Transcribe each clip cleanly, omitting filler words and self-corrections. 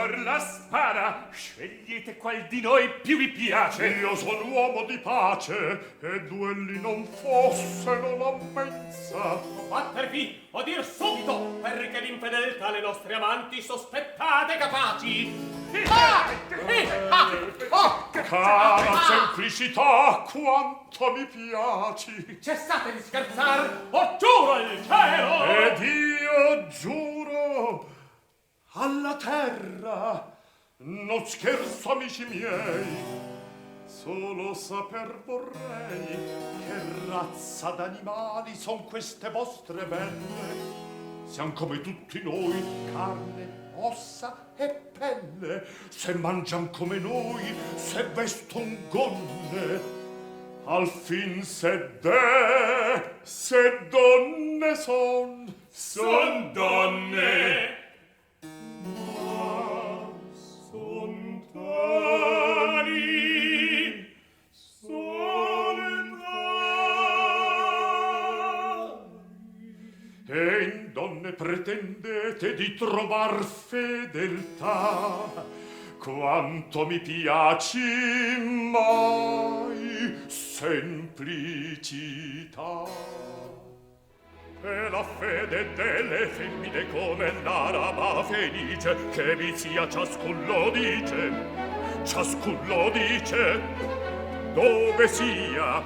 or la spada. Scegliete qual di noi più vi piace. Io son uomo di pace, e duelli non fossero la mensa. Battervi o dir subito, perché l'infedeltà le nostre amanti sospettate capaci. Cara semplicità, quanto mi piaci. Cessate di scherzar, o giuro al cielo. Ed io giuro alla terra. Non scherzo, amici miei. Solo saper vorrei che razza d'animali son queste vostre belle. Siam come tutti noi, carne, ossa e pelle. Se mangiam come noi, se veston gonne. Al fin se donne son, Son donne. ma son tali. E in donne pretendete di trovar fedeltà, quanto mi piaci mai semplicità. E la fede delle femmine come l'araba felice, che vi sia ciascun lo dice, ciascun lo dice, dove sia,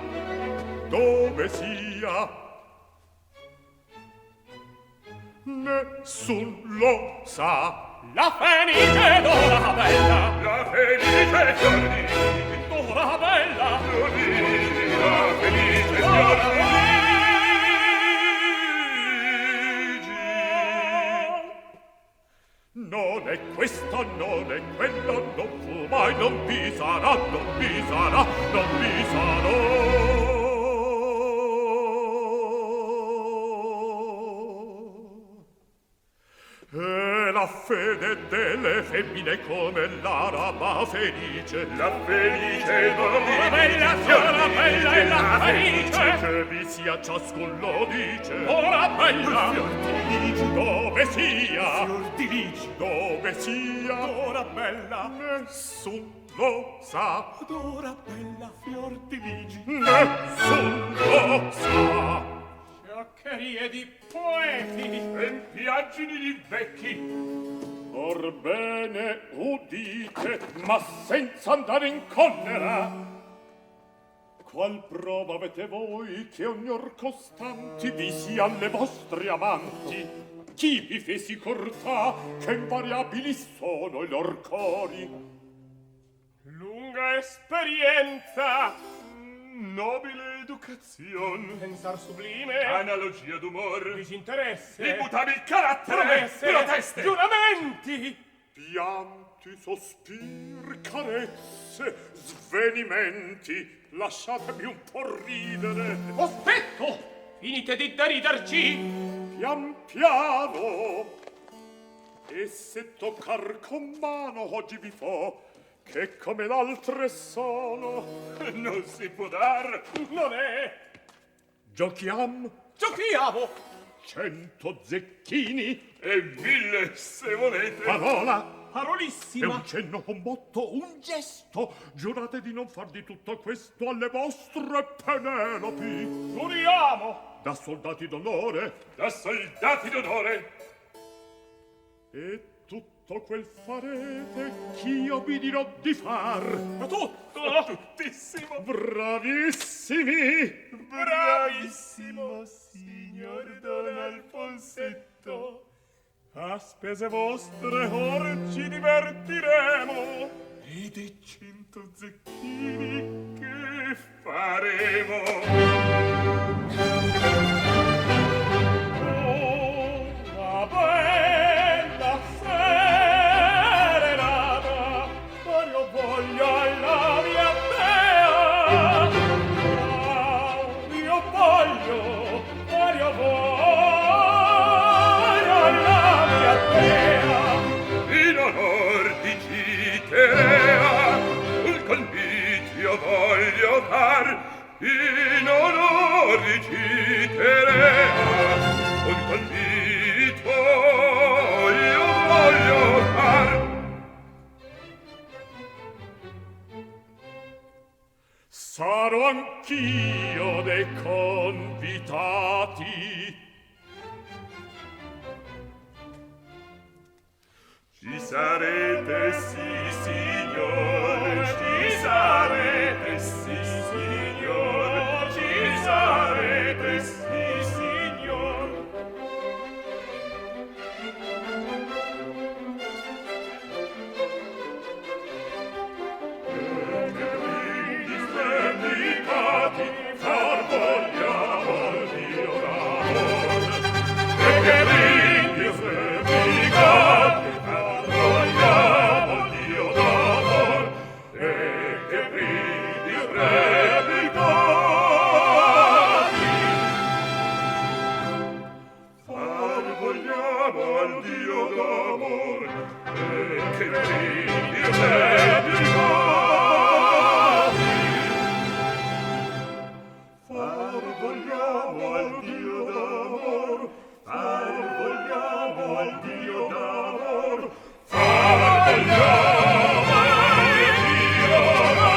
nessun lo sa. La fenice d'ora bella, La felice fiordini, d'ora bella, fiordini, la felice d'ora fiordini. Non è questo, non è quello, non fu mai, non vi sarà, non vi sarà, non vi sarà. E la fede delle femmine come l'araba felice, La felice d'ora bella, d'ora bella è la felice. che vi sia ciascun lo dice, D'ora bella, dove sia, Fiordiligi, dove sia, d'ora bella, nessun lo sa, d'ora bella, fiordiligi, nessun lo sa. scioccherie di poeti. empiaggini di vecchi. Orbene udite, ma senza andare in collera. Qual prova avete voi che ognor costanti vi sia alle vostre amanti? Chi vi fe sicurtà che invariabili sono i lor cori? Lunga esperienza, Nobile educazione. pensar sublime, Analogia d'umor. disinteresse, Immutabil carattere. promesse, Proteste. giuramenti. Pianti, sospir, carezze, svenimenti. Lasciatemi un po' ridere. Aspetto, finite di deriderci. Pian piano. E se toccar con mano oggi vi fo, che come l'altre sono. Non si può dar. Non è. Giochiam Giochiamo. 100 zecchini. E 1000 se volete. Parola. È Parolissima. un cenno con botto, un gesto. Giurate di non far di tutto questo alle vostre Penelopi. Giuriamo. Da soldati d'onore. Da soldati d'onore. E tutto quel farete ch'io vi dirò di far. Ma tutto. Tuttissimo. Bravissimi. Bravissimo, signor Don Alfonsetto. A spese vostre or ci divertiremo. E dei 100 zecchini che faremo? Una bella serenata, io voglio alla mia dea. Io voglio alla mia dea. In onor di Citerea un convitio voglio far. In onor di Citerea un convito io voglio far. sarò anch'io dei convitati. Ci sarete, sì, signor, ci sarete, sì, signor, ci sarete, sì, signor. Che brindisi sbandicati, far vogliamo al Dio d'amor. E che brindisi sbandicati, vogliamo il Dio d'amor, e che brindisi replicati. Far vogliamo al Dio d'amor, e che brindisi replicati. Far vogliamo al Dio d'amor, far vogliamo al Dio d'amor, far vogliamo al Dio d'amor.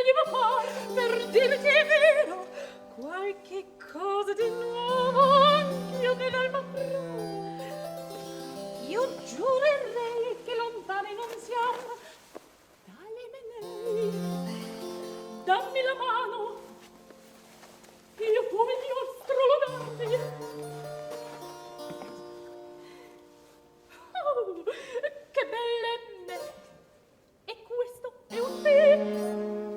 devo far per dirti è vero qualche cosa di nuovo anch'io nell'alma provo. Io giurerei che lontani non siamo dalle menelli. Dammi la mano, io voglio strolodarti. Oh, che belle me! E questo è un te.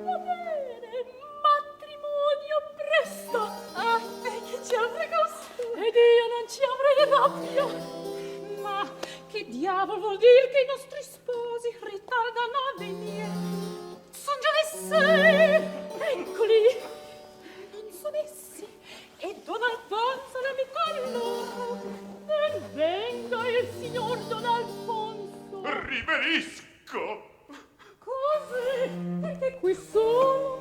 Va bene, matrimonio presto. Ah, e che ci avrei costo? Ed io non ci avrei rabbia. Ma che diavolo vuol dire che i nostri sposi ritardano a venire? Son già le 6. Eccoli. Non sono essi. E Don Alfonso l'amico loro. Ben venga il signor Don Alfonso. Riverisco. Cos'è? Perché qui sono?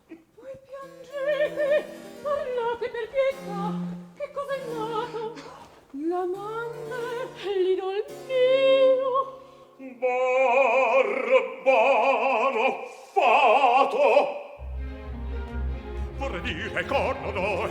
Voi piangete. Parlate per pietà. Che cosa è nato? L'amante, l'idol mio. Barbaro fato. Vorrei dire cornodo,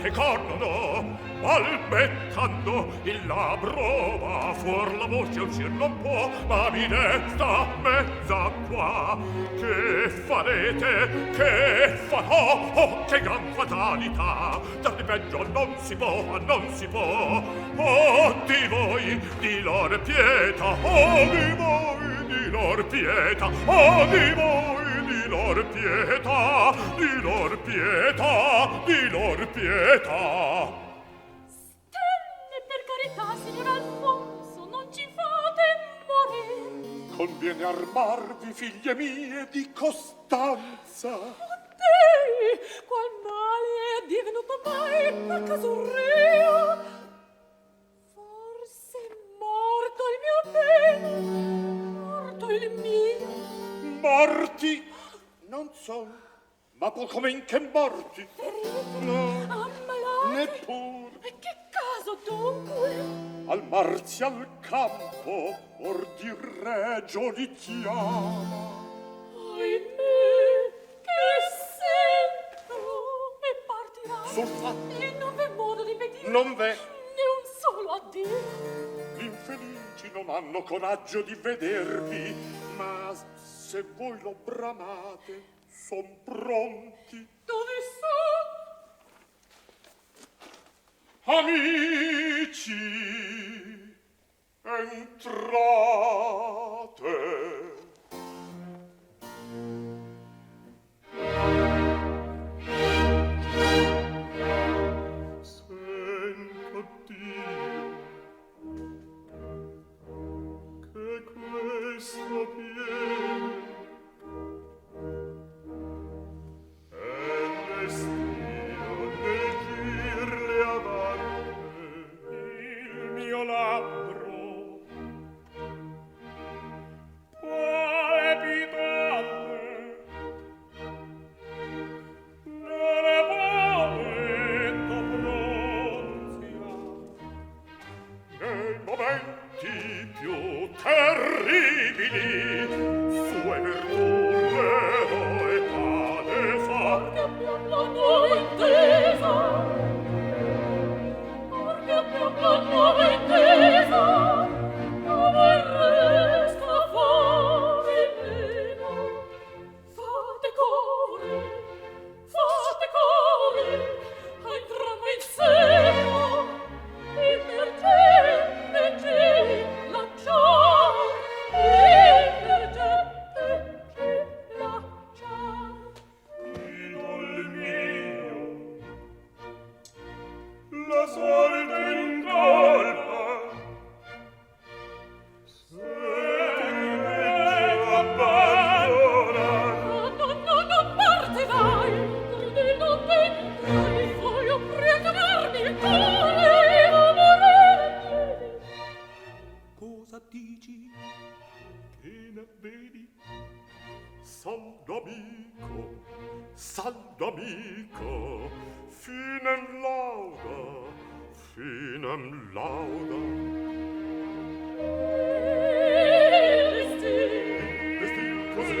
balbettando il labbro va fuor la voce uscir non può, ma mi desta mezza qua. Che farete? Che farò? Oh, che gran fatalità! Dar di peggio non si può. Oh, di voi, di lor pietà, oh, di voi, di lor pietà, oh, di voi, di lor pietà, di lor pietà, di lor pietà. Stelle, per carità, signor Alfonso, non ci fate morire. Conviene armarvi, figlie mie, di costanza. Te, qual male è divenuto mai a caso reo? Forse è morto il mio bene, morto il mio. Morti non son, ma poco men che morti. No, Ammalati. neppur. E che caso dunque? Al marzi al campo, or di regio li chiama. Ahimè, che sento e partirà. Sul fatto. E non v'è modo di vedere. Non v'è. Né un solo addio. Gli infelici non hanno coraggio di vedervi, ma se voi lo bramate, son pronti. Dove sono? Amici, entrate. Sento Dio che questo piede è destino del girle avante il mio labbro. Quale pitante non avuto pronzia nei momenti più terribili sue virtù l'eroe cade fa. Che più l'hanno intesa. Perché più l'hanno intesa. Dove resta fuori meno. Fate cuore, entriamo in seno. E per te lasciar, e per te lasciar. Idol mio, la sorte in colpa, se ti abbandona. Non parte vai, non vendrai, voglio pregarmi il cuore, amore. Cosa dici? Che ne vedi? Saldo amico, finem lauda. Vesti così,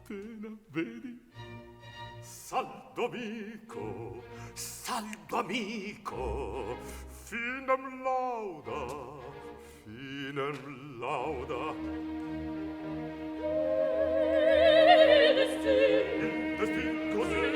appena vedi. Saldo amico, saldo amico, finem lauda, finem lauda. Il destin così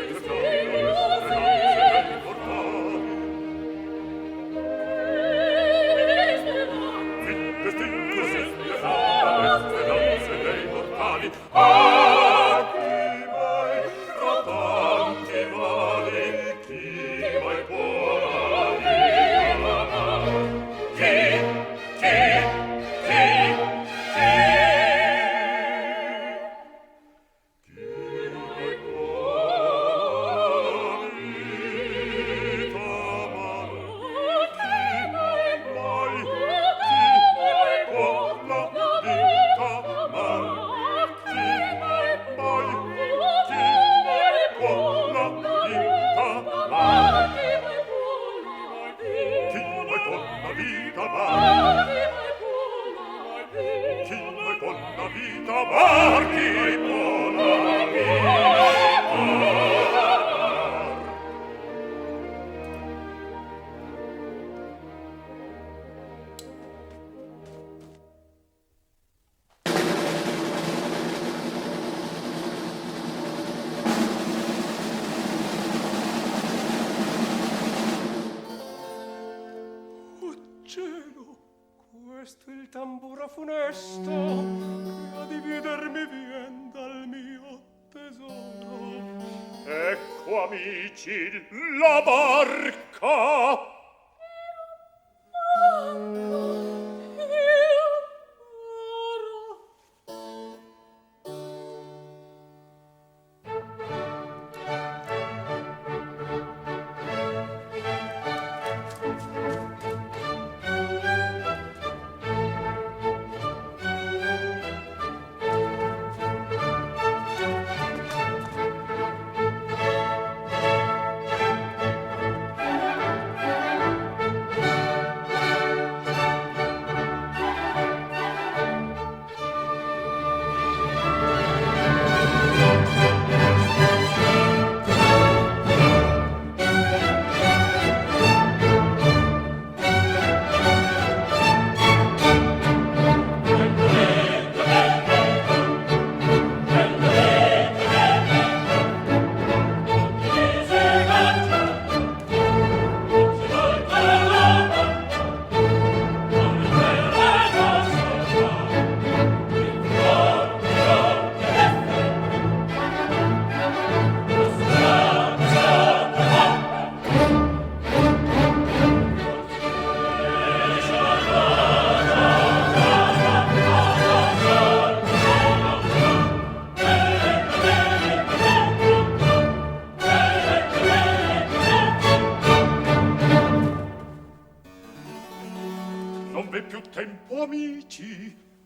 Questo il tamburo funesto che a dividermi vien dal mio tesoro. Ecco amici la barca.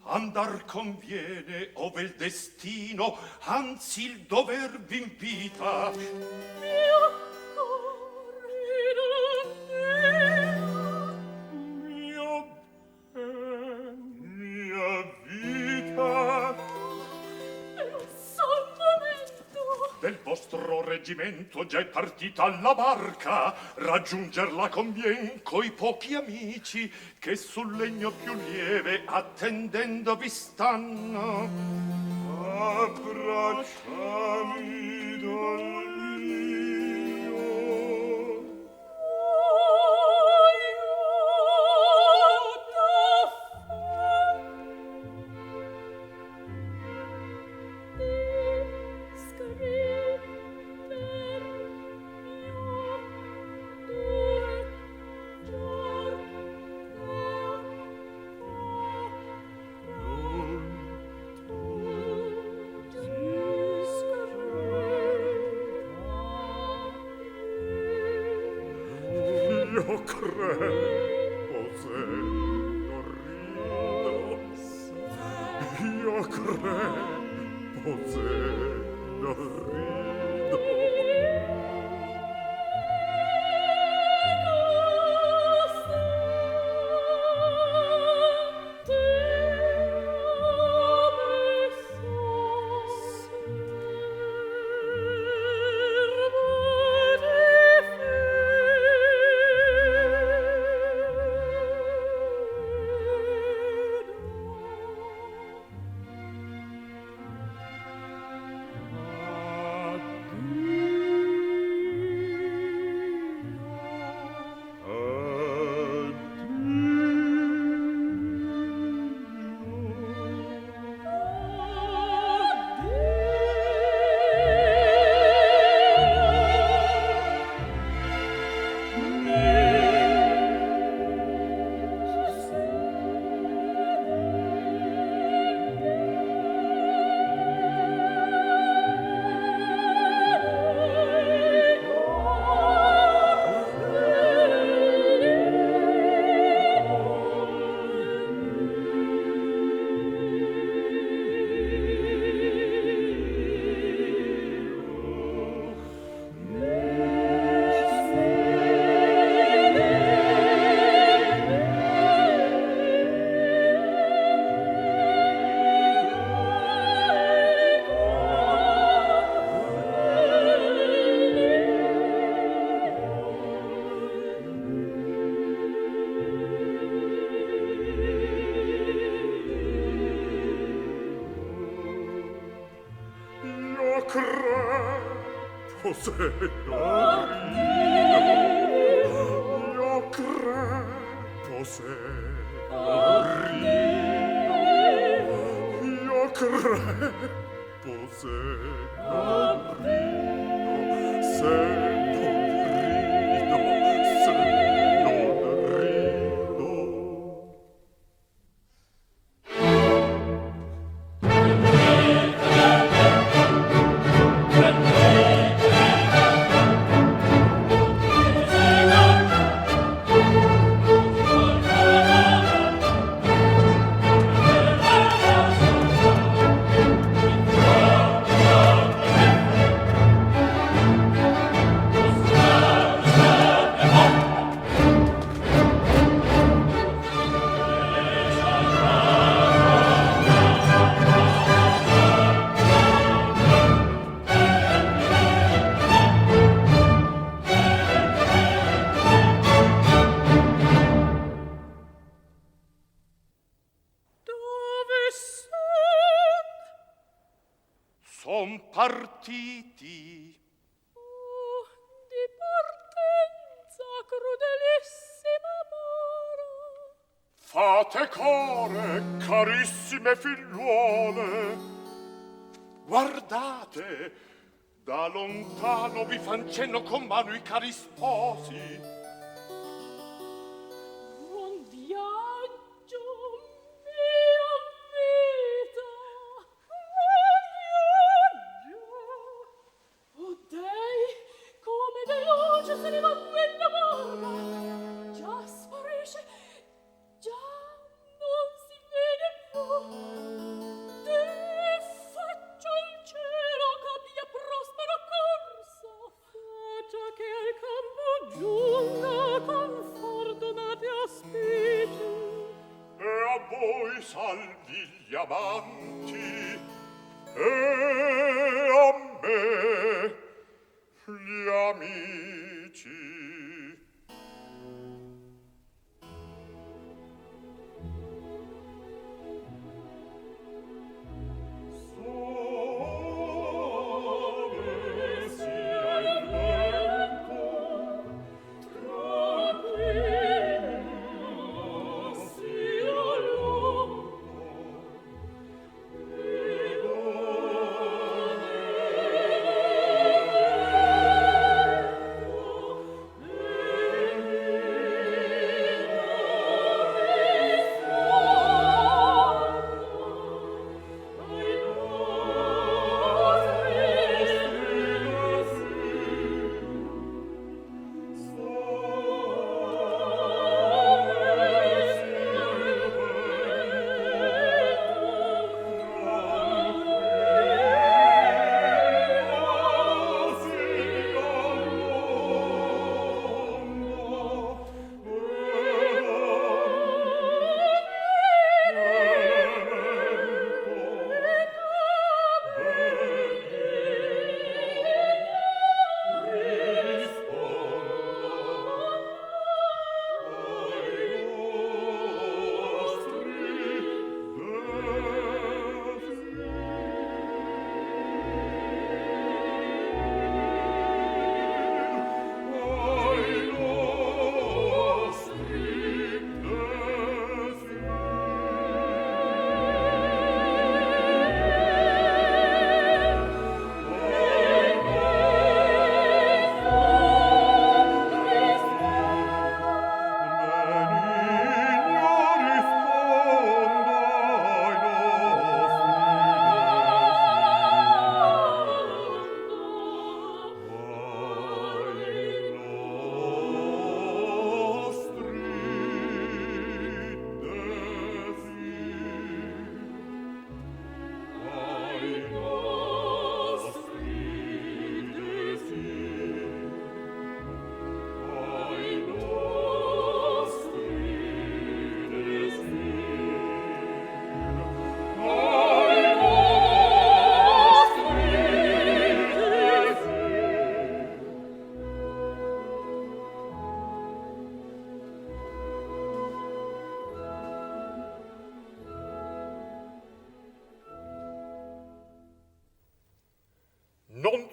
Andar conviene ove il destino, anzi il dover v'invita. Mio mia vita, del vostro reggimento già è partita la barca, raggiungerla convien coi pochi amici che sul legno più lieve attendendo vi stanno. Abbracciami dal mio. Io crepo se non rido, io crepo se non rido. crepo se non rido, io crepo se non rido, io crepo se non rido, se non rido, se non rido. Dove son? Son partiti. Oh, di partenza crudelissima mora. Fate core, carissime figliuole. Guardate, da lontano vi fan cenno con mano i cari sposi. Buon viaggio, mia vita, buon viaggio. Oh Dei, come veloce se ne va quella barba. Già sparisce, già non si vede più. Te faccio il cielo che abbia prospera corsa. Faccia che al campo giunga con fortunati aspiti. E a voi salvi gli amanti, e a me gli amici. Sole sia il vento, tranquillo sia l'uomo, e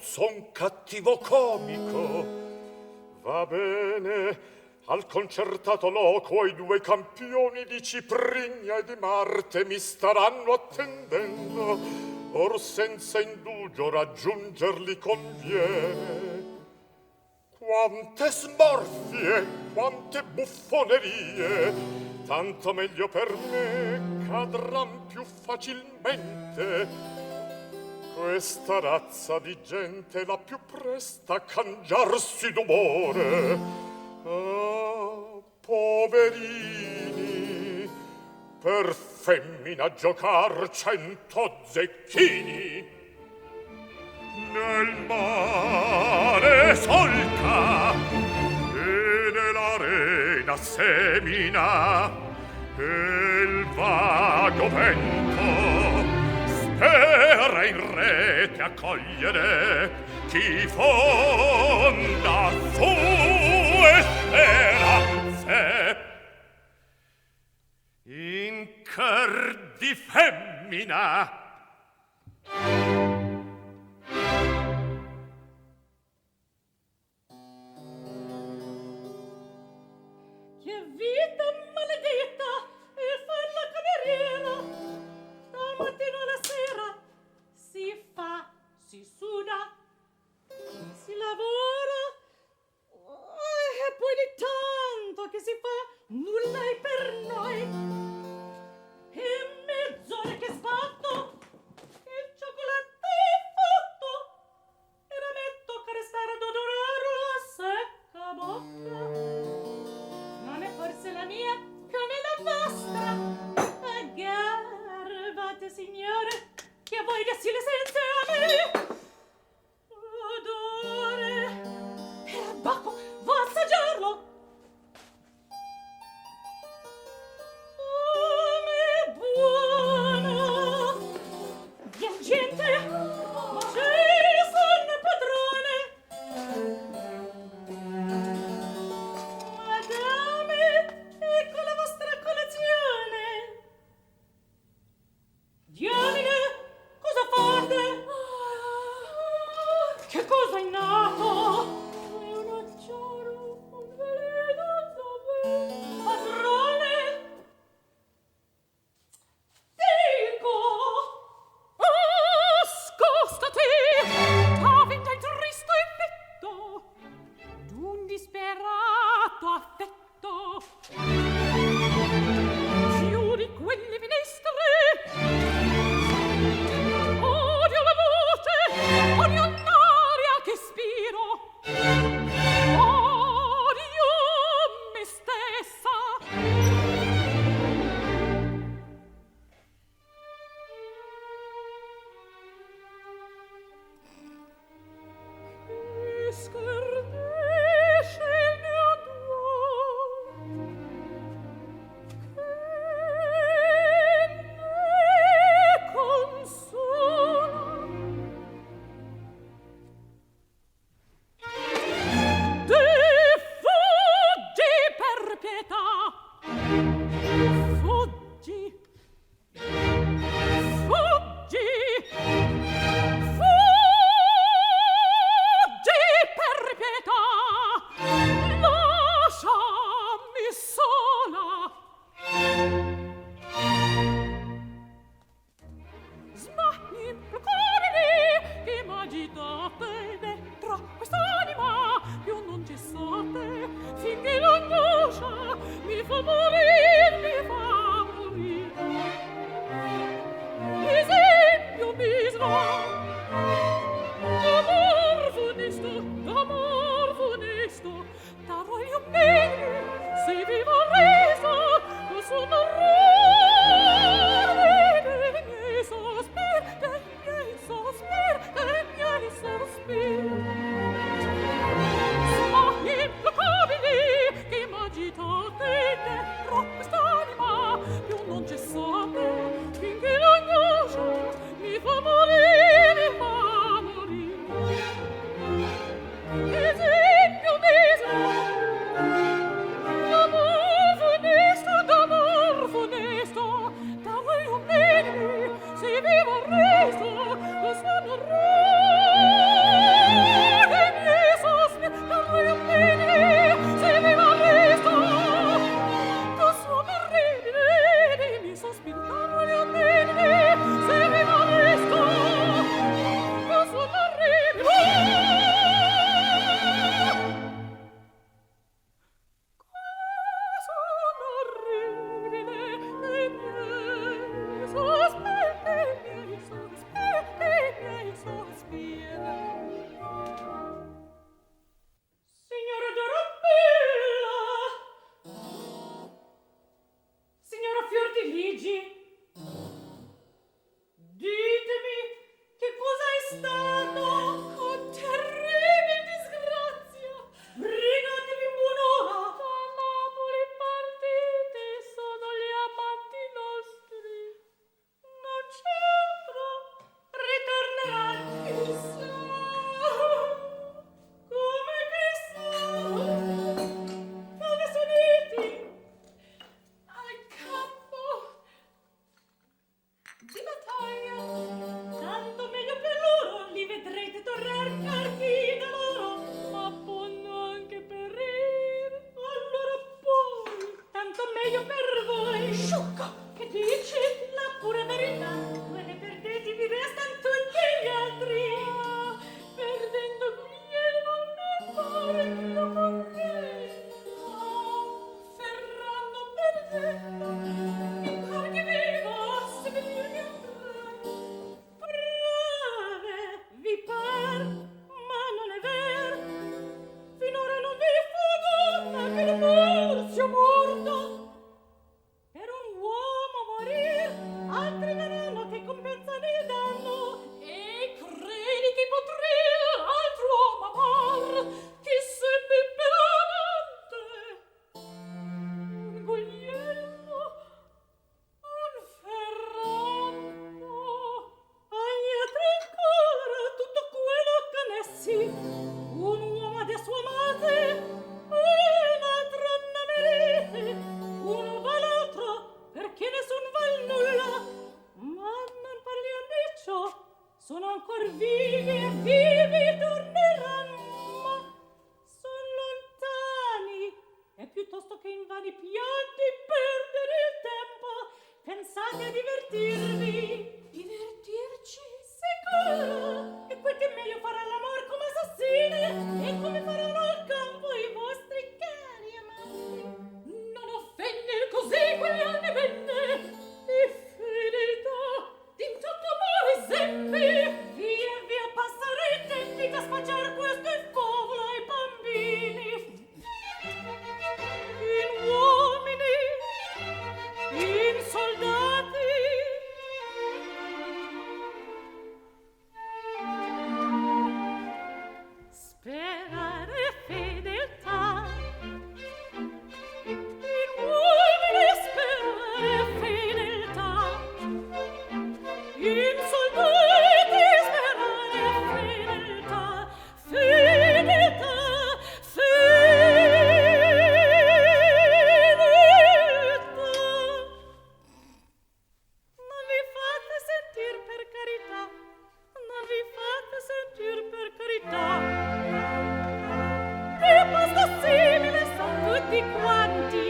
son cattivo comico. Va bene, al concertato loco i due campioni di Ciprigna e di Marte mi staranno attendendo. Or senza indugio raggiungerli conviene. Quante smorfie, quante buffonerie, tanto meglio per me, cadran più facilmente. Questa razza di gente la più presta a cangiarsi d'umore. Ah, poverini, per femmina giocar 100 zecchini. Nel mare solca e nell'arena semina e il vago vento spera in rete accogliere chi fonda sue speranze in cor di femmina. Che vita maledetta il far la cameriera. Dal mattino alla sera si fa, si suda, si lavora e poi di tanto che si fa nulla è per noi. E mezz'ora che sbatto il cioccolato è fatto e la metto che restare ad odorarlo a secca bocca. Non è forse la mia come la vostra? Garbate, signore, che a voi dessi le senza a me. Odore, per bacco, va a assaggiarlo. Come buono. Bien gente, c'è son padrone. Madame, ecco la vostra colazione. Diamine, cosa fate? Che cosa è nato? È un acciaro, un veleno, padrone. Dico! Scostati! T'aventa il tristo effetto d'un disperato affetto. Chiudi quelle finestre. Odio la luce, odio l'aria che spiro. Odio me stessa. Che scardesce il mio duo, che me consola. Fuggi per pietà, fuggi, fuggi, fuggi per pietà, lasciami sola. Smagli implacabili che m'agitate dentro quest'anima più non cessate finché l'angoscia mi fa morir, mi fa morir. Esempio misero d'amor funesto, darò io meglio se vivo reso con suo orrore dei miei sospir, dei miei sospir, dei miei sospir. Smagli implacabili che m'agitate dentro questa sono ancor vivi e vivi torneranno, ma son lontani, e piuttosto che in vani pianti perdere il tempo, pensate a divertirvi. Divertirci? Sicuro! E quel che meglio farà l'amor come assassine, e come faranno al campo i vostri cari amanti. Non offende così quegli anni bene, di fedeltà, d'intanto amore sempre. Via via passare i tempi da spacciar queste favole ai bambini. In uomini, in soldati, sperare fedeltà. In uomini sperare fedeltà. In soldati sperare fedeltà. Fedeltà, fedeltà. Non vi fate sentir per carità. Non vi fate sentir per carità. E posto simile son tutti quanti,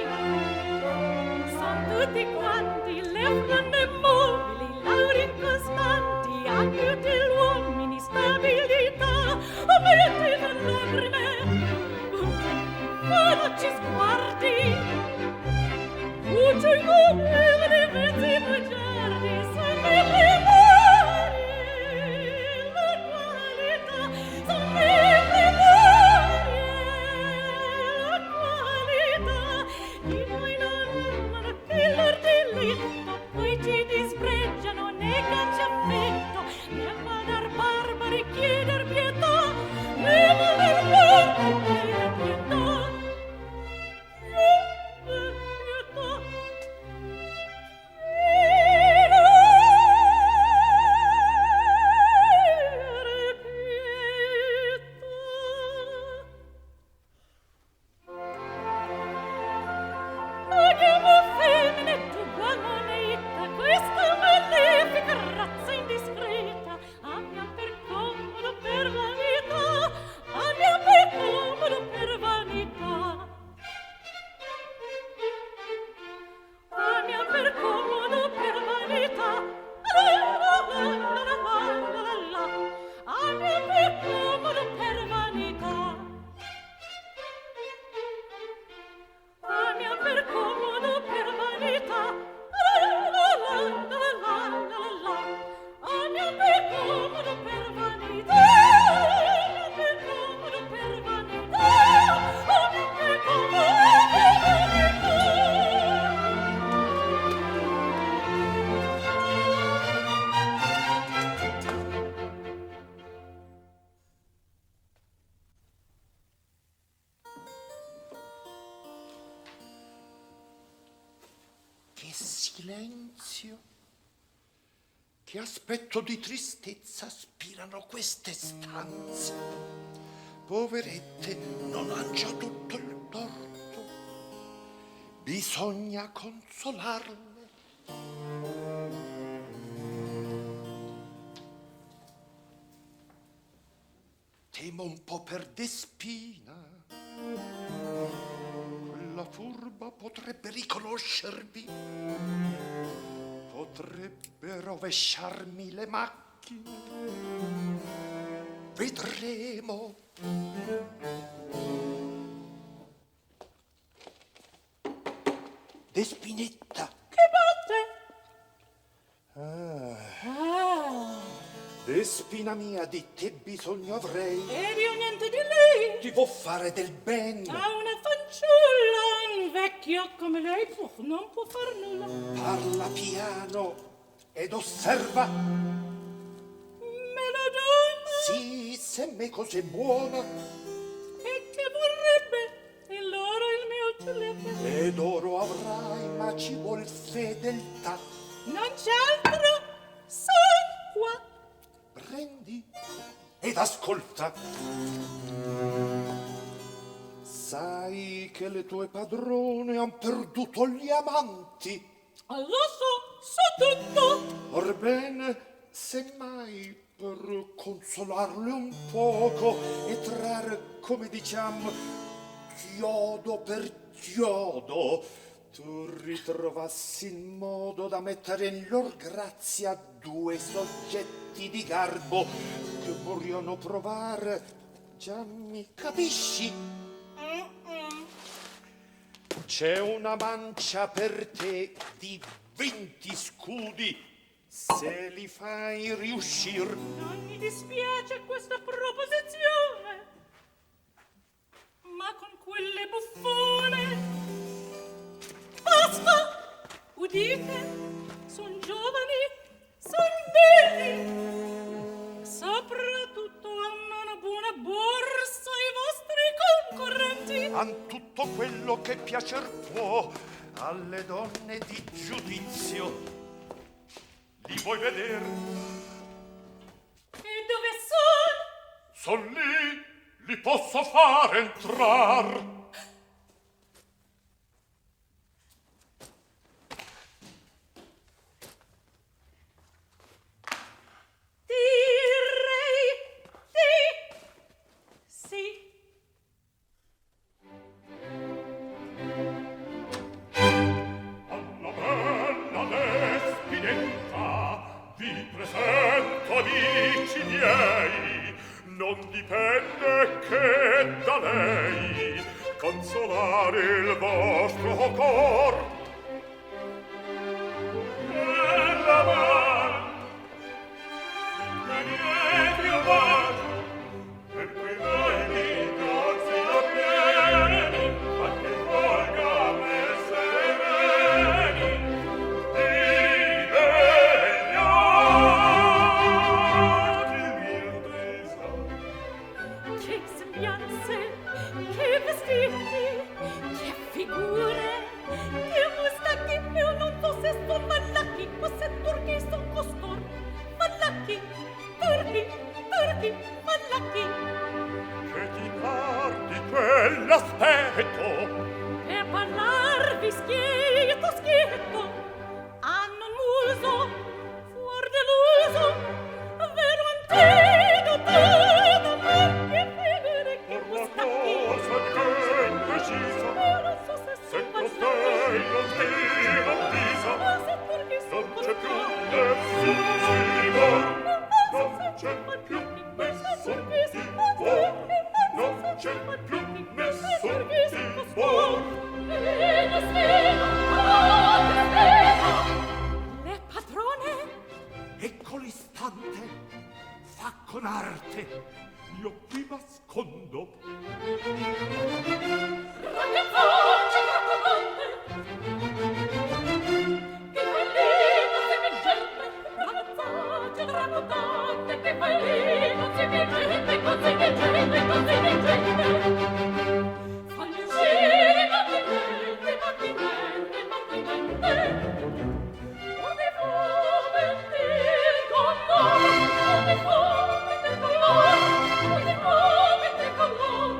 le donne mobili, lauri incostanti, anche gli uomini stabilità, mettete lacrime, veloci sguardi, fuggi ingovevoli mezzi bugiardi, son le primari, la qualità, son le primari, la qualità. I noi non che l'ardillito, poi ci dispregiano, neganci affetto, ne va dar barbari chieder pietà, ne va dar barbari chieder pietà, chieder pietà. Andiamo femmine, tu buononetta, questa malefica razza indiscreta, andiamo per comodo, per vanità, andiamo per comodo, per vanità. Andiamo per comodo, per vanità, andiamo per comodo, per vanità. Andiamo per comodo, per vanità, andiamo per comodo, per vanità, andiamo per comodo, per vanità, andiamo per comodo, per Che silenzio, che aspetto di tristezza aspirano queste stanze. Poverette, non han già tutto il torto, bisogna consolarle. Temo un po' per Despina, quella furba potrebbe riconoscervi, potrebbe rovesciarmi le macchine. Vedremo. Despinetta. Che batte? Despina mia, di te bisogno avrei. Ed io niente di lei. Ti vuol fare del ben. A una fanciulla, un vecchio come lei non può far nulla. Parla piano ed osserva. Me la donna. Sì, se me cos'è buona. E che vorrebbe? E l'oro il mio uccelletto. Ed oro avrai, ma ci vuol fedeltà. Non c'è altro. Son qua. Prendi ed ascolta. Sai che le tue padrone han perduto gli amanti. Lo so tutto. Orbene, semmai per consolarle un poco e trarre, come diciamo, chiodo per chiodo, tu ritrovassi il modo da mettere in lor grazia due soggetti di garbo che vorriono provare, già mi capisci? C'è una mancia per te di 20 scudi, se li fai riuscir. Non mi dispiace questa proposizione, ma con quelle buffone basta! Udite, son giovani, son belli, soprattutto hanno una buona borsa i vostri concorrenti. Han tutto quello che piacer può alle donne di giudizio. Li vuoi vedere? E dove son? Son lì, li posso far entrar. Direi sì. Alla bella despidetta vi presento, amici miei, non dipende che da lei consolare il vostro cor. Bella man, veniete io bacio, per cui voi mi grazie appieni, a che volga me sereni, di degli occhi il mio tesoro. Che sembianze, che vestiti, che figure, che mustacchi, io non so se son vallacchi o se turchi son costor. Vallacchi, turchi, vallacchi. Che ti par di quell'aspetto? Per parlarvi schietto, hanno un muso fuor dell'uso, vero antidoto da me che figure, che Per la mustacchi. cosa che è indecisa, Io non so se se son costei non ti avvisa, o se turchi son non c'è più costor. nessun timor, non c'è più nessun timor, non c'è più nessun timor. Le padrone, Ecco l'istante, fa con arte, io ti nascondo. ragazzocce raccomande, che fai lì, non si mi gente, ragazzocce raccomande, che fai lì, non si mi gente, così mi gente, così mi gente. Fagli uscire, mattinente, Ode fomenti con loro, ode fomenti con loro, ode fomenti con loro.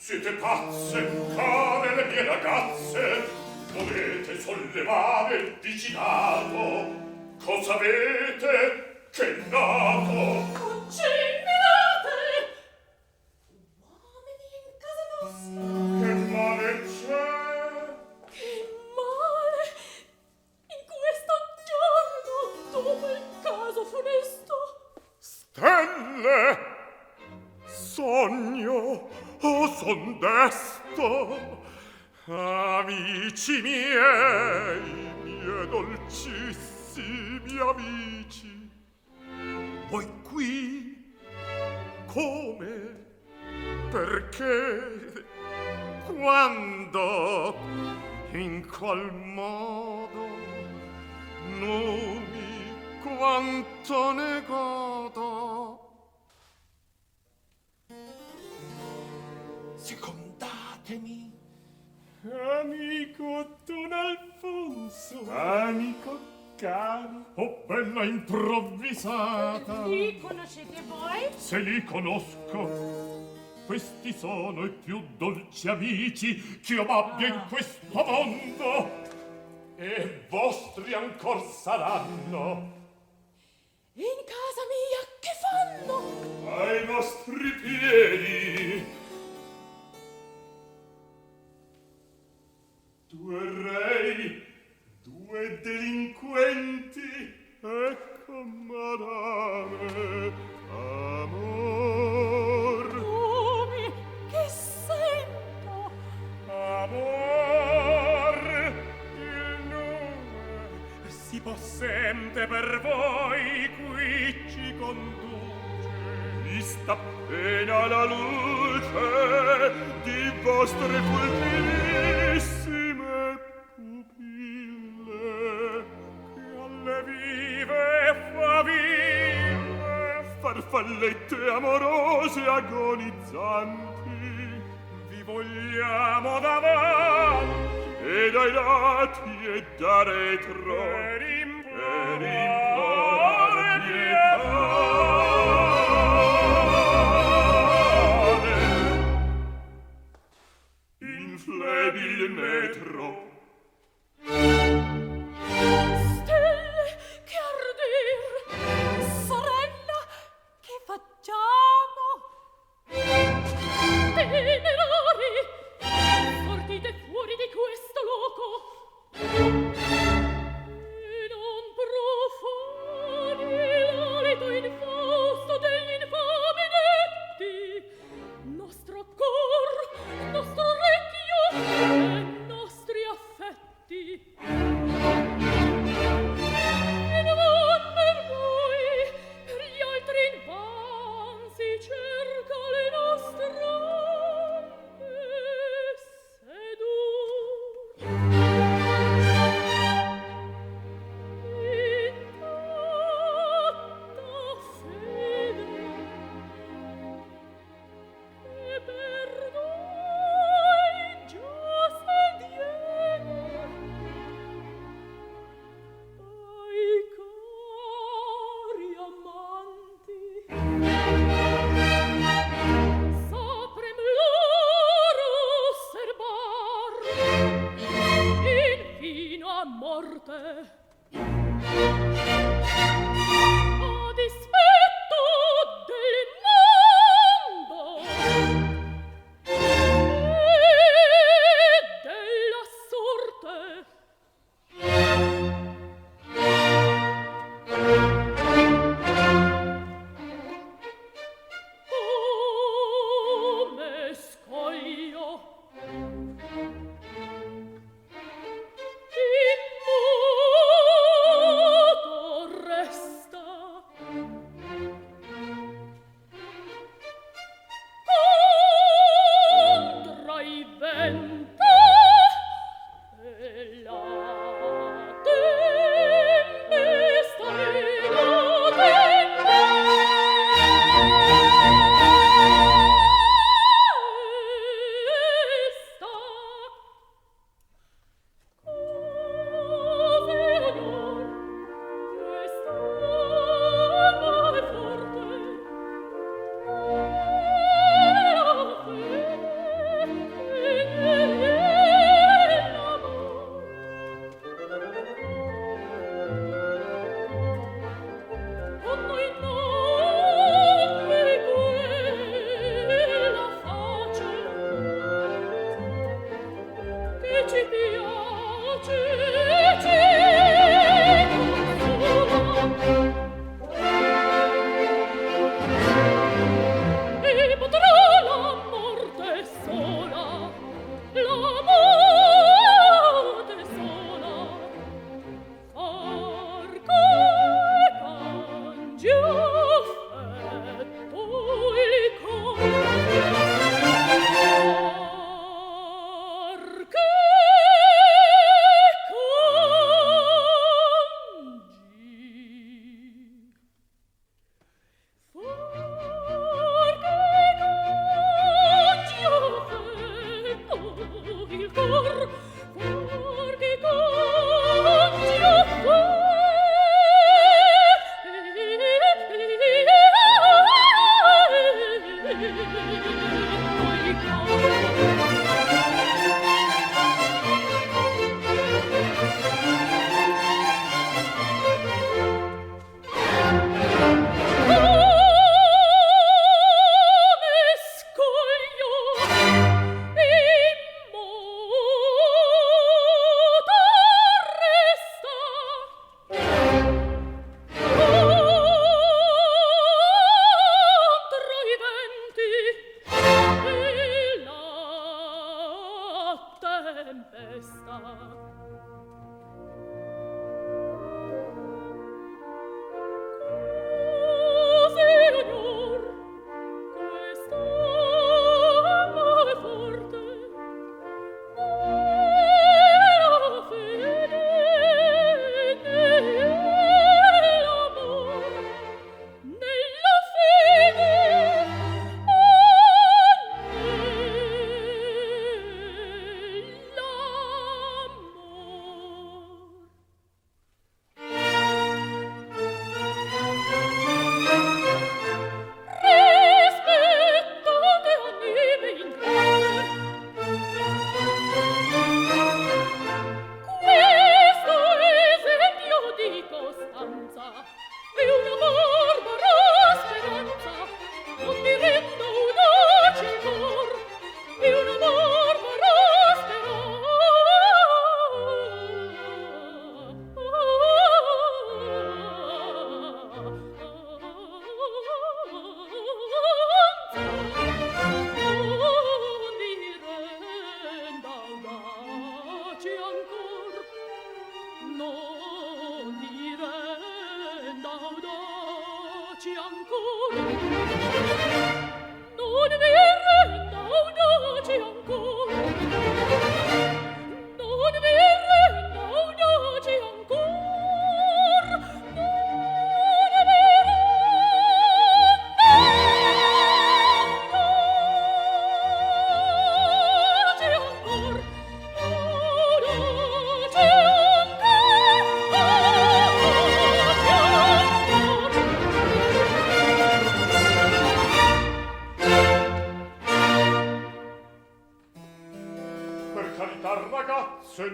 Siete pazze, care le mie ragazze? Volete sollevare il vicinato? Cosa avete? Che nato? Ucciderate! Uomini in casa nostra! Che male c'è? Che male! In questo giorno, dopo il caso funesto! Stelle! Sogno! Oh, son desto! Amici miei dolcissimi amici, voi qui? Come? Perché? Quando? In qual modo? Numi, quanto ne godo? Secondatemi. Amico Don Alfonso. Amico caro, oh bella improvvisata. Li conoscete voi? Se li conosco, questi sono i più dolci amici che io abbia in questo mondo, e vostri ancor saranno. In casa mia che fanno? Ai nostri piedi. Due rei, due delinquenti, ecco madame, amor. Come? Che sento? Amor, il nome si possente per voi, qui ci conduce. Vista appena la luce di vostre fulminissime pupille, Che alle vive faville, farfallette amorose agonizzanti, vi vogliamo davanti e dai lati e da retro per implorare implorare pietà. Inflebil metro. Stelle, che ardir! Sorella, che facciamo? Tenerari, sortite fuori di questo loco e non profani l'alito infausto degli infami detti. Nostro cor, nostro orecchio e nostri affetti. E non per voi, per gli altri invan si cerca le nostre sedur. In tanta fede che per noi già sediamo ai cari amanti. Saprem loro osservar infino a morte. A dispetto del mondo e della sorte. Come scoglio in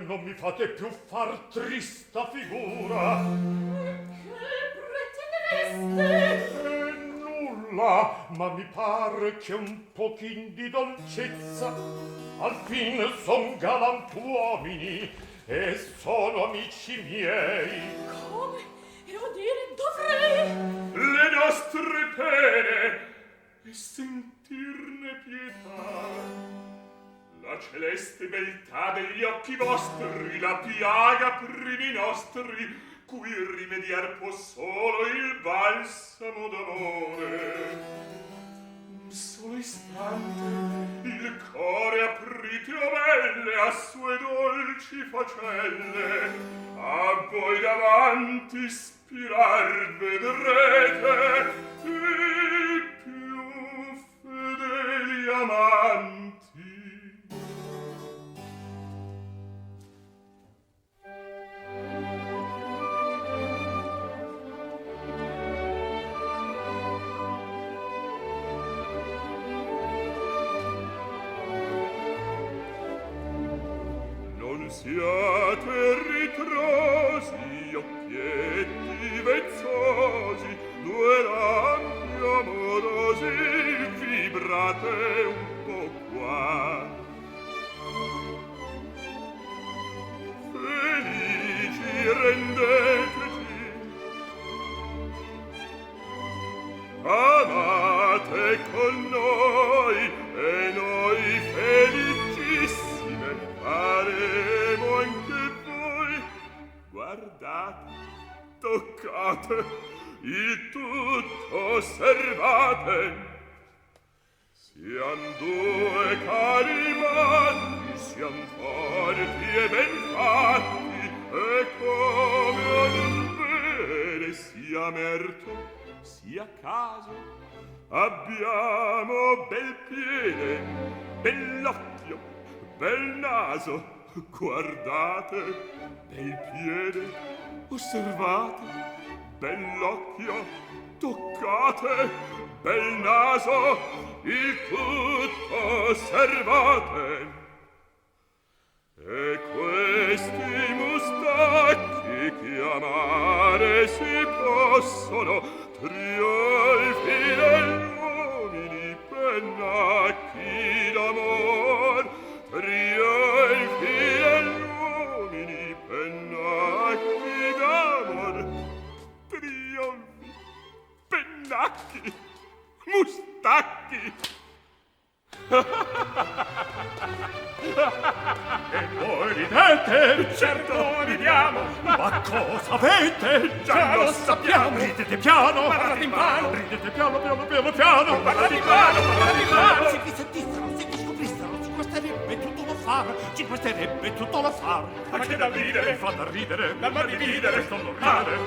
Non mi fate più far trista figura. Che pretendereste? Nulla, ma mi pare che un pochin di dolcezza. Al fin son galantuomini e sono amici miei. Come? E udire dovrei? Le nostre pene e sentirne pietà. La celeste beltà degli occhi vostri, la piaga primi nostri, cui rimediar può solo il balsamo d'amore. Un solo istante il core aprite, o belle, a sue dolci facelle, a voi davanti spirar vedrete i più fedeli amanti. Siate ritrosi, occhietti vezzosi, due lampi amorosi, vibrate un po' qua. faremo anche voi. Guardate, toccate, il tutto osservate. Siam due cari matti, siam forti e ben fatti, e come ad un bene sia merto, sia caso. Abbiamo bel piede, bell'occhio, bel naso, guardate, bel piede, osservate, bell'occhio, toccate, bel naso, il tutto osservate. E questi mustacchi chiamare si possono trionfi degli uomini, pennacchi d'amor, trionfi degli uomini, pennacchi d'amor, trionfi, pennacchi, mustacchi. E voi ridete? Certo ridiamo. Ma cosa avete? Già lo sappiamo. Ridete piano. Parlate in vano. Ridete piano, piano, piano, piano. Parlate in vano, parlate in vano. Se vi sentissero, se vi scoprissero, ci guasterebbe tutto lo far. Ci guasterebbe tutto lo far. Ma che da ridere? Mi fa da ridere. La ma dividere. Questo non ridere.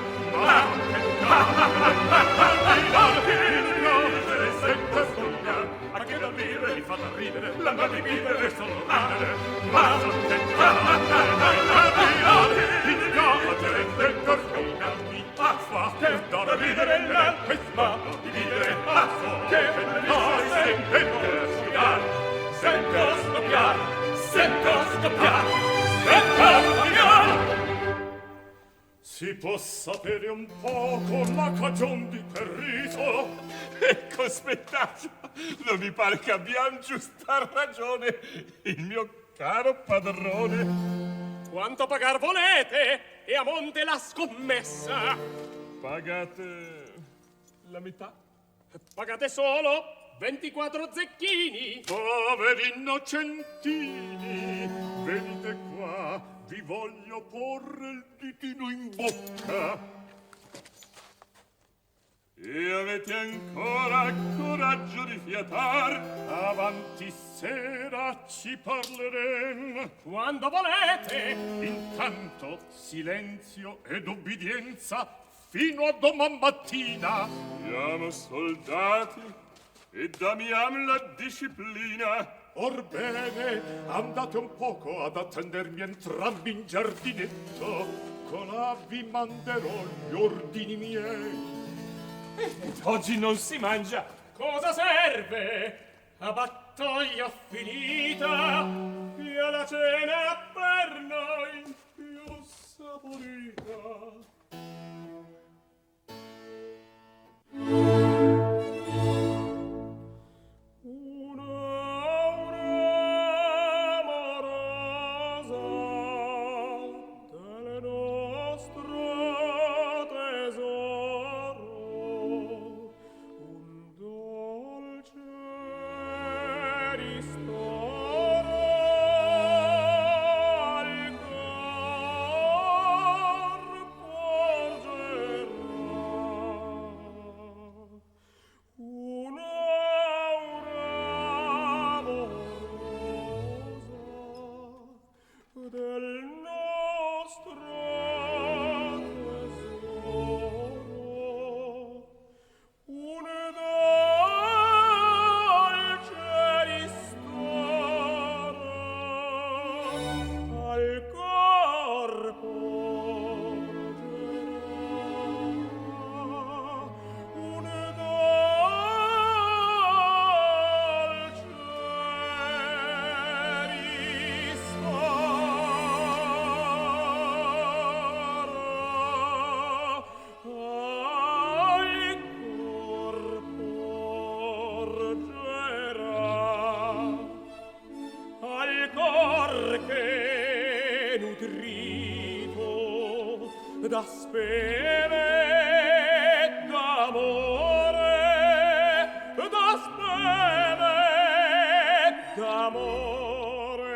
Ma che da ridere? Mi fa da ridere. La ma dividere. Questo non ridere. Ma che da ridere la questa dividere passo che noi sento sfidar, sento scoppiar, sento scoppiar, sento scoppiar. Si può sapere un poco la cagion di quel riso? Ecco, aspettate, non mi pare che abbiamo giusta ragione, il mio caro padrone. Quanto pagar volete? E a monte la scommessa. Pagate la metà? Pagate solo 24 zecchini. Poveri innocentini, venite qua, vi voglio porre il ditino in bocca. E avete ancora coraggio di fiatar? Avanti sera ci parleremo. Quando volete. Intanto silenzio ed obbedienza fino a doman mattina. Siamo soldati e damiam la disciplina. Orbene, andate un poco ad attendermi entrambi in giardinetto. Colà vi manderò gli ordini miei. Oggi non si mangia. Cosa serve? A battaglia finita e alla cena per noi più saporita. Da speme d'amore, da speme d'amore.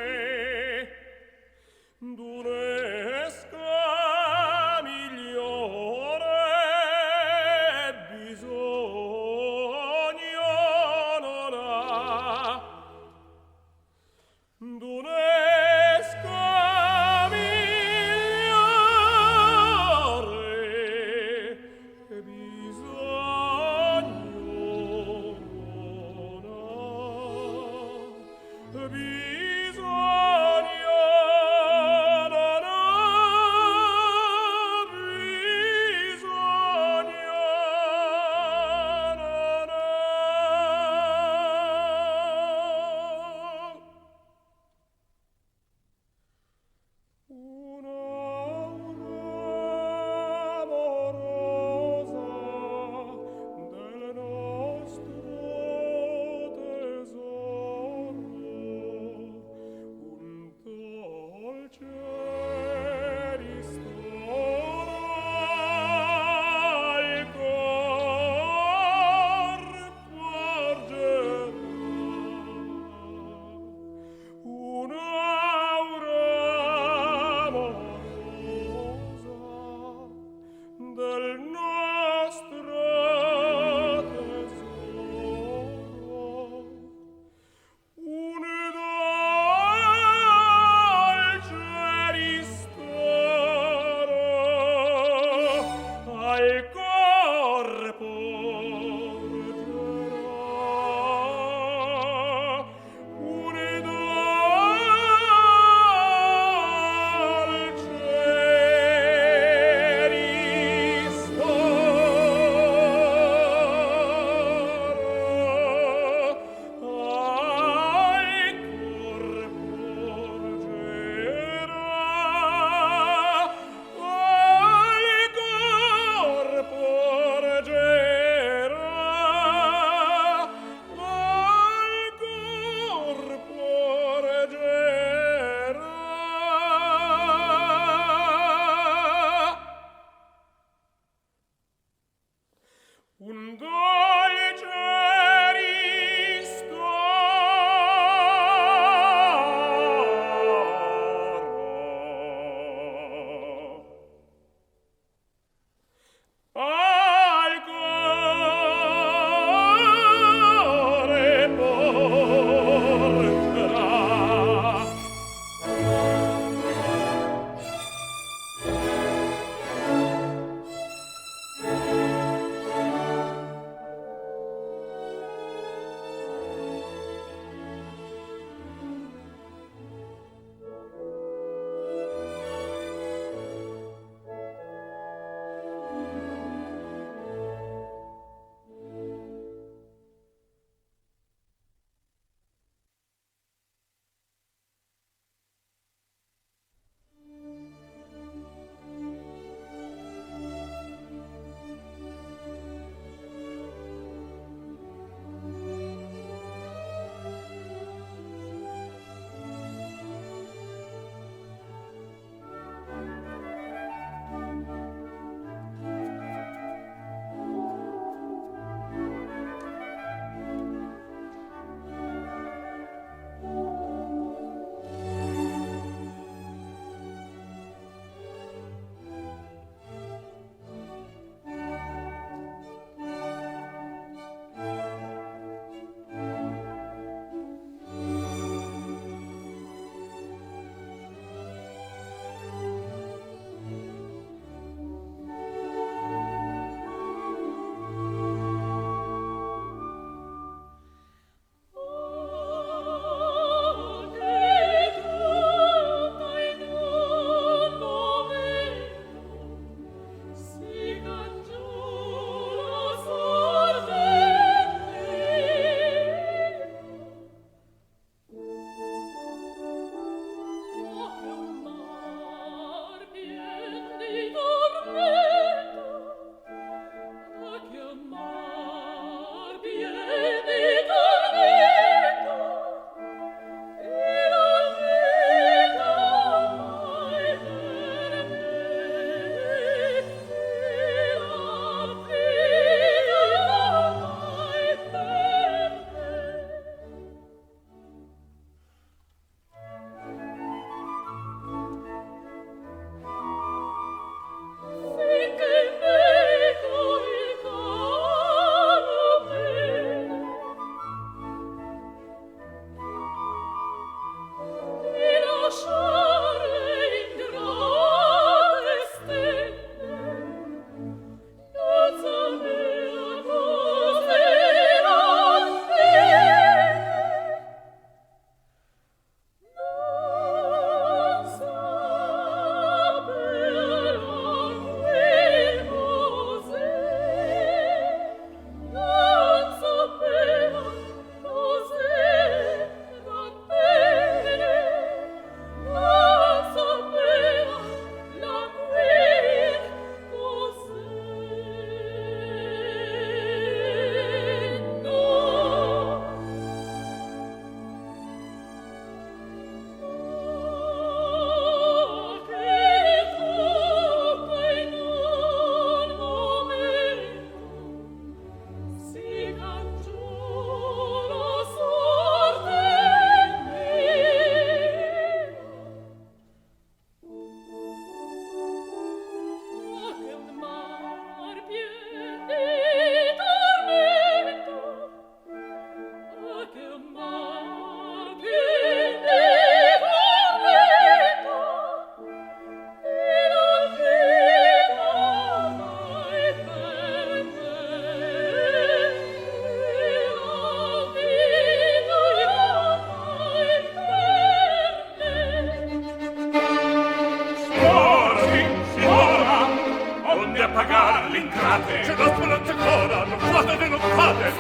pagar l'ingrate. C'è la speranza ancora, non fate, non fate.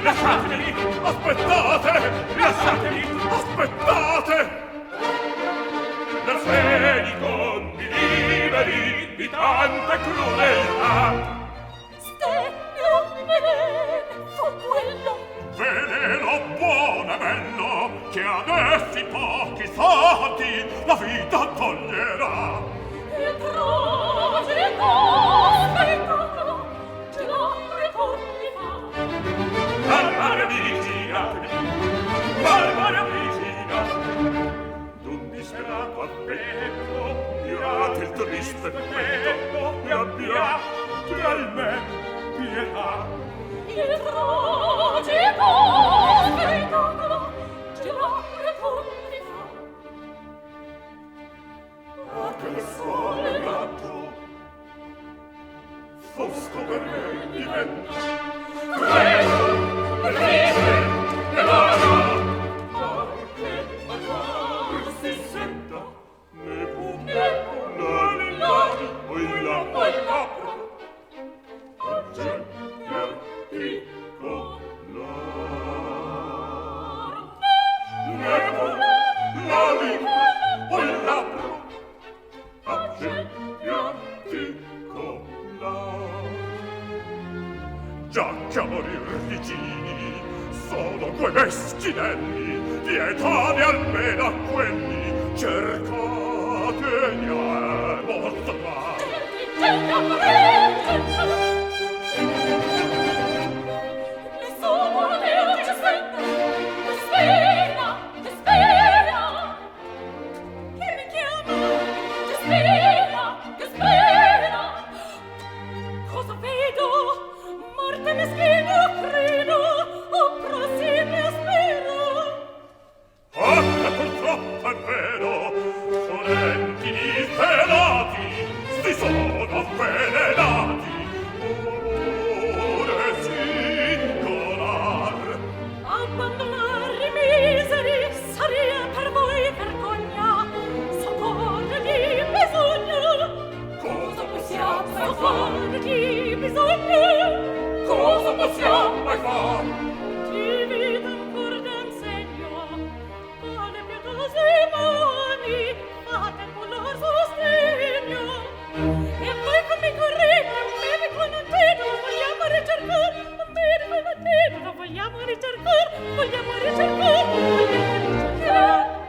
Lasciateli, Aspettate, lasciateli, aspettate. per Fenico mi liberi di tanta crudeltà. Veleno buono e bello, che ad essi pochi santi la vita toglierà. Barbara vicina, Barbara vicina, d'un disperato affetto, mirate il triste effetto, e abbiate almen pietà. Che il sole lato fosco per me diventa. Già che a morir vicini sono quei meschinelli, pietate almeno a quelli, cercate e mostrate. Purtroppo è vero, solenti disperati, si sono avvelenati. Ore singolar. Abbandonare i miseri saria per voi vergogna. Soccorre chi bisogna. Cosa possiamo Soccorre chi bisogna. Cosa possiamo mai far? Divide ancor d'ensegno. Alle pietose mani fate con lor sostegno. E voi come correte, me vi conoscete, vogliamo ricercar, me vi conoscete, vogliamo ricercar, vogliamo ricercar,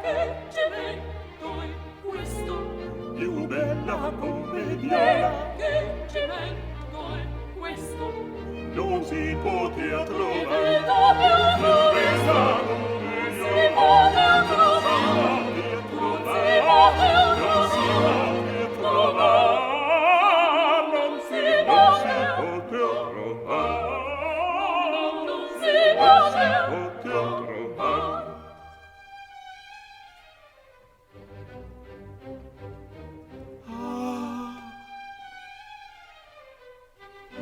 che ci metto in questo Più bella commedia che ci metto in questo non si poteva trovare. Questa si poteva trovare, Non si poteva trovare. Non si poteva trovare.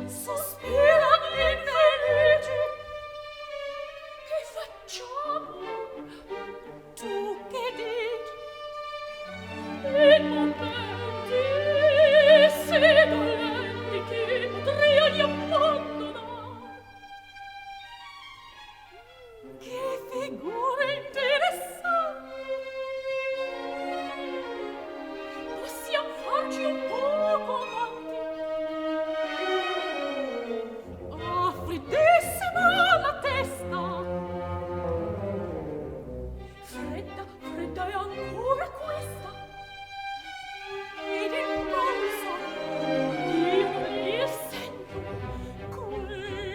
sospirano gli infelici. Che facciamo? Tu che dici? Impotenti, sì dolenti, chi potria li abbandonare? Che figure interessanti! Possiamo farci un poco avanti. Ah, freddissima la testa! Fredda, fredda è ancora questa! Ed il polso, io li sento,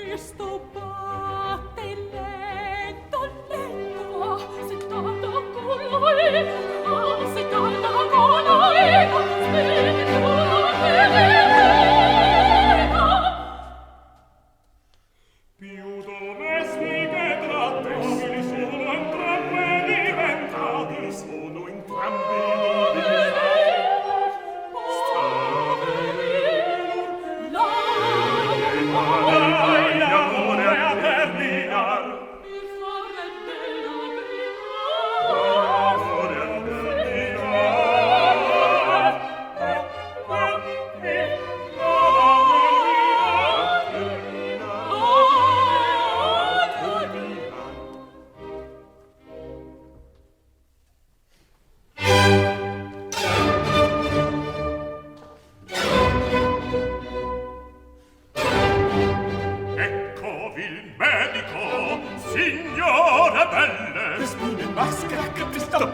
questo batte lento, lento, se tarda con l'oeco, se tarda con l'oeco, spento la verità. Più domestiche tratte, abili sono entrambe diventate.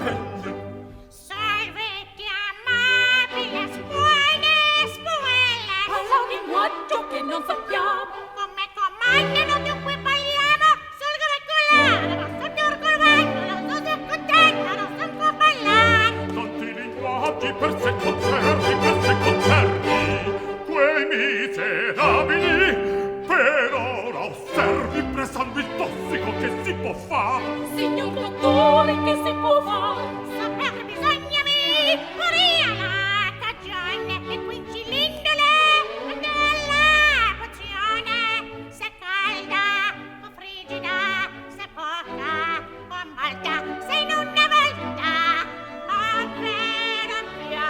pelle. Salvete amabile, buone spuelle. Parla un linguaggio che non sappiamo. Come comandano dunque parliamo. Sul grecolano, sul turcolano, non sono contento, non so può parlare. Tanti linguaggi per sé concerni, quei miserabili. Per ora osservi prestando il tossico che si può far. Signor dottore, che si può far? Saper bisognami moria la cagione e quincilindole della pozione. Se calda o frigida, se poca o molta, se in una volta ovvero più.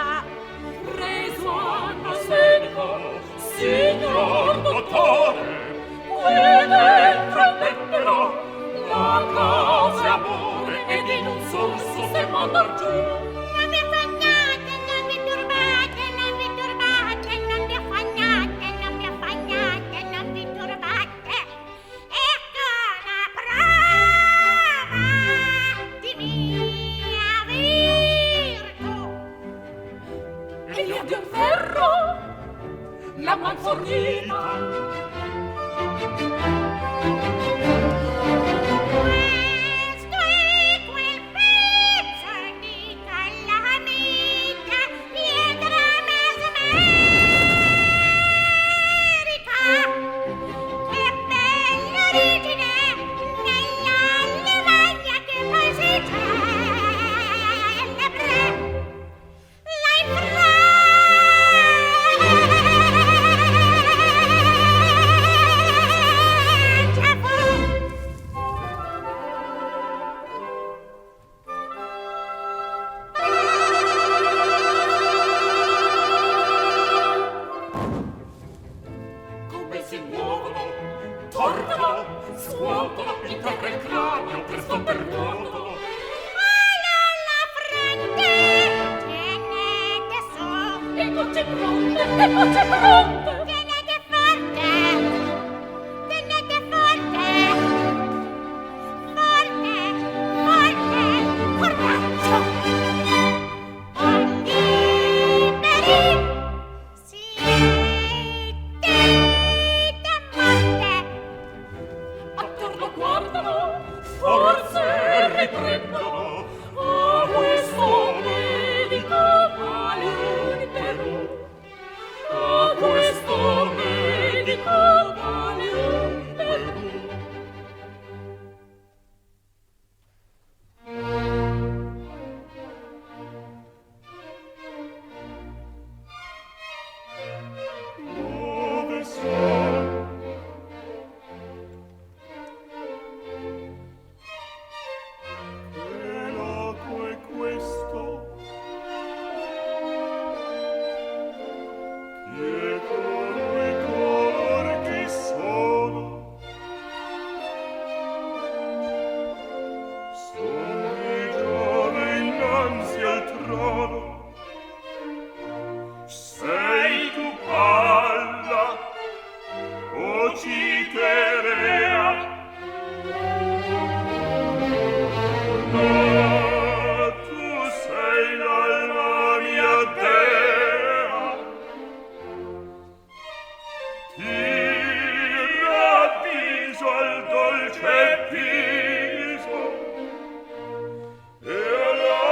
Preso hanno sedico, signor dottore, qui dentro metterò la causa è amore ed in un sorso se mandar giù. Non vi affagnate, non vi turbate, non vi turbate, non vi affagnate, non vi affagnate, non vi turbate. Ecco la prova di mia virtù. E gli abbiam ferro, la man fornita. Questo è quel pezzo di calamita, pietra mesmerica. Che bella origine nella lavagna che poi si celebra. La Come si muovono, tornano, scuotono, in terra il cranio, presto perduono. la fronte, tenete su. E voce pronte, e voce pronte. Tenete forte, tenete forte, forte, forte, coraggio. Liberi, siete morte. Attorno guardano, forse riprendono. A questo medico vale in Perù. A questo medico vale in Perù. Dove sono? Che loco è questo? Chi è colui color chi sono? Son di Giove innanzi al trono. Sei tu palla o Citerea? No, tu sei l'alma mia dea. Ti ravviso al dolce viso e alla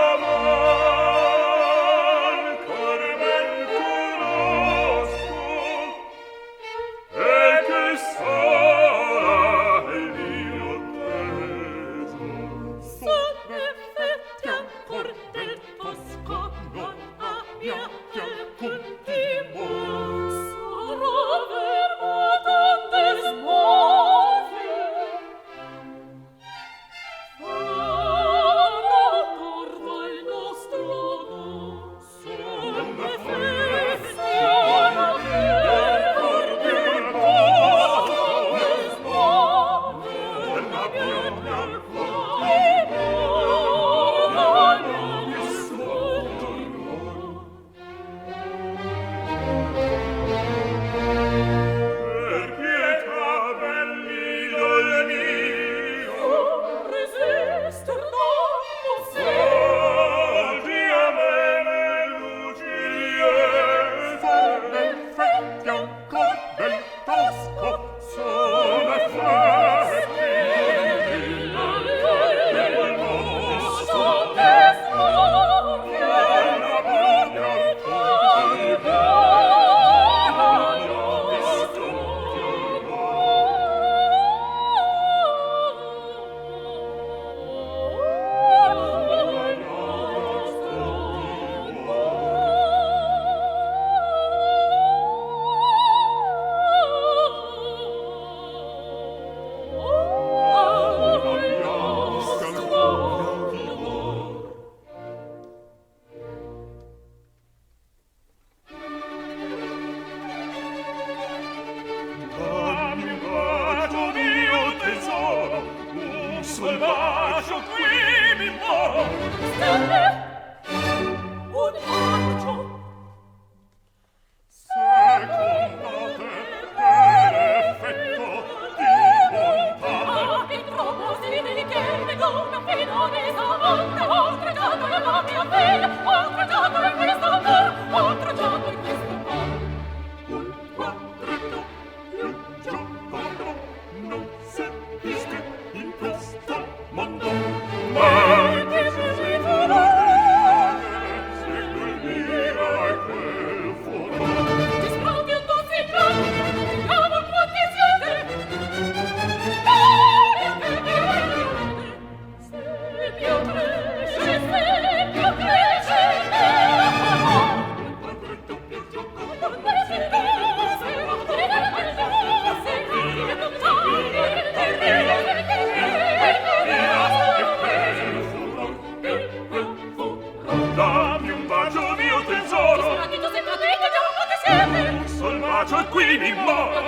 dammi un bacio mio tesoro, Disperato se cadete, già quante siete? un sol bacio e qui mi moro,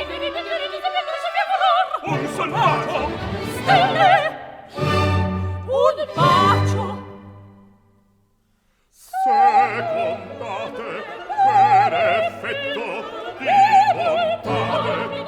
un sol bacio, Stelle! Un bacio! secondate per effetto di bontade,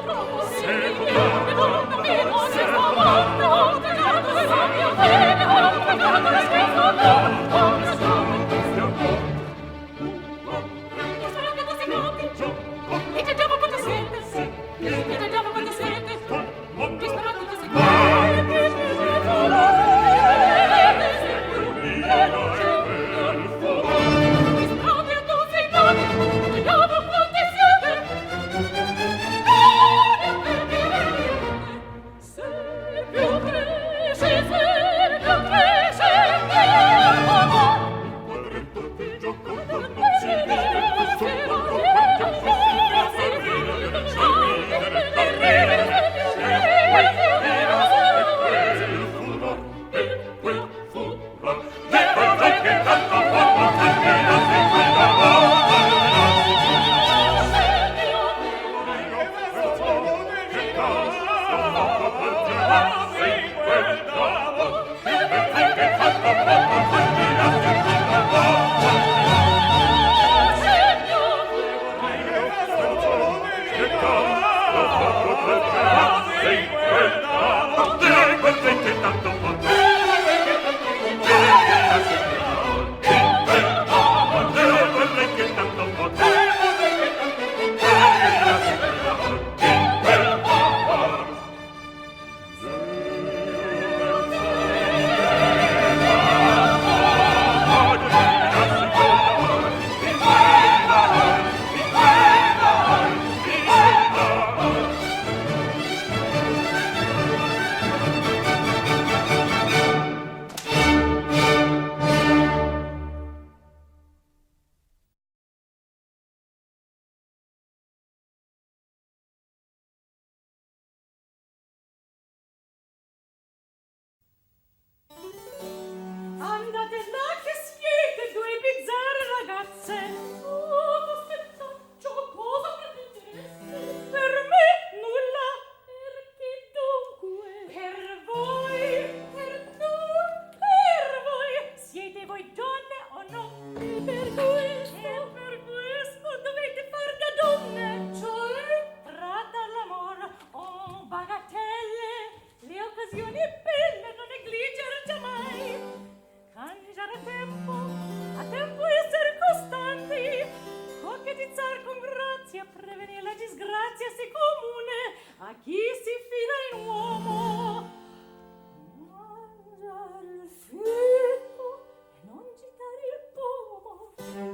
Andate là che siete, due bizzarre ragazze! Oh, costettaccio, cosa pretendeste? Per me nulla! Perché dunque? Per voi! Per voi! Siete voi donne o no? E per questo dovete far da donne! Cioè? Tratta all'amore, oh, bagatelle! Le occasioni belle non negligere giammai! Cangiare a tempo essere costanti, coquetizzar con grazia, prevenire la disgrazia se comune a chi si fida in uomo. Mangiare il fico e non gittare il pomo.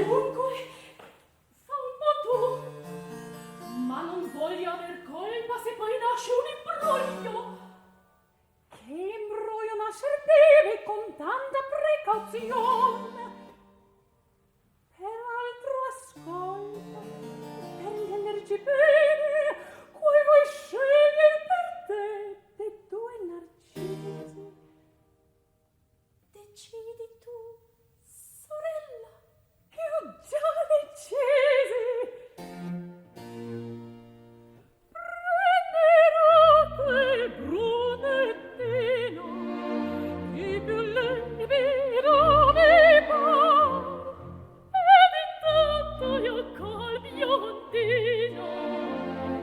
dunque, fa un po' tu. Ma non voglio aver colpa se poi nasce un imbroglio. Che imbroglio nascer deve con tanta precauzione. Peraltro ascolta, per intenderci bene, qual vuoi scegliere per te dei due narcisi? Decidi tu, sorella, io già decisi. Prenderò quel brunettino, che più livido mi par, ed intanto io col biondino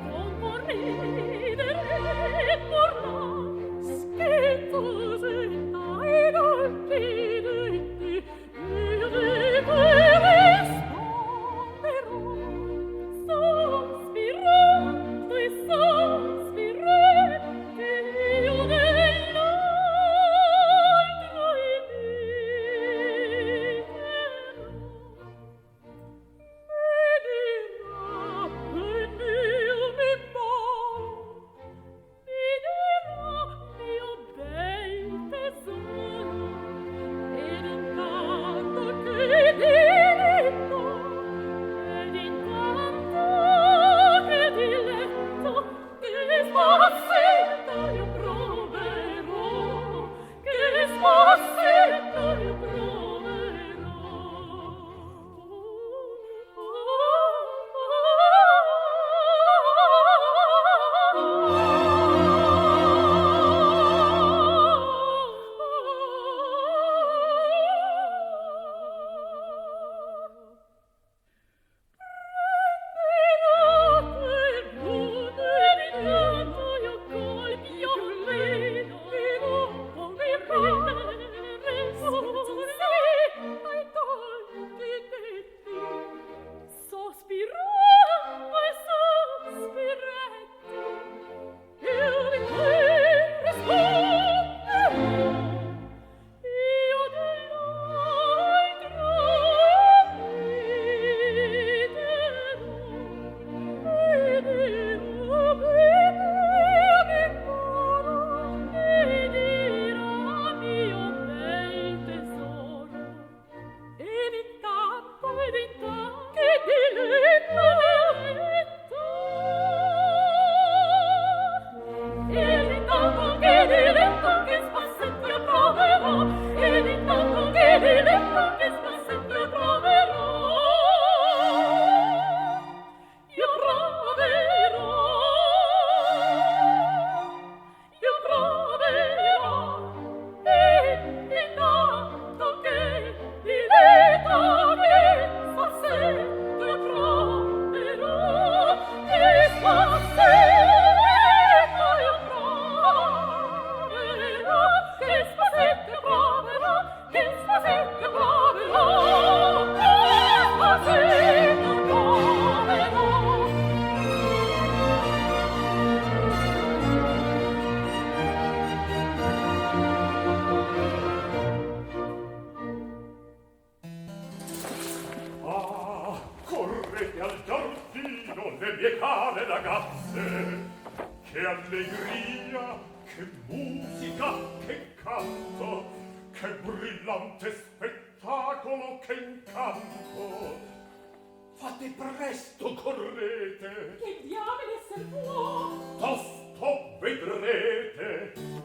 non può ridere e urlar, scherzosetta e dolcidetti, io dico e risponderò, sospirando e sospiretti, io dell'altro imiterò. Mi dirà mio bel tesoro, ed intanto che diletto, che spassetta io proverò, che spassetta io sospirando e sospiretti, io di te risponderò, io dell'altro imiterò, e dirà mio bel tesoro, ed intanto che diletto, che spassetto io proverò, ed intanto che diletto, che spassetto io proverò, io proverò, ed intanto che diletto, che spassetto io proverò, che spassetto io proverò, che spassetto io proverò, che spassetto io proverò, che spassetto io proverò. Ah, correte al giardino, le mie care ragazze! Che allegria, che musica, che canto, che brillante spettacolo, che incanto! Fate presto, correte! Che diamine esser può? Tosto vedrete!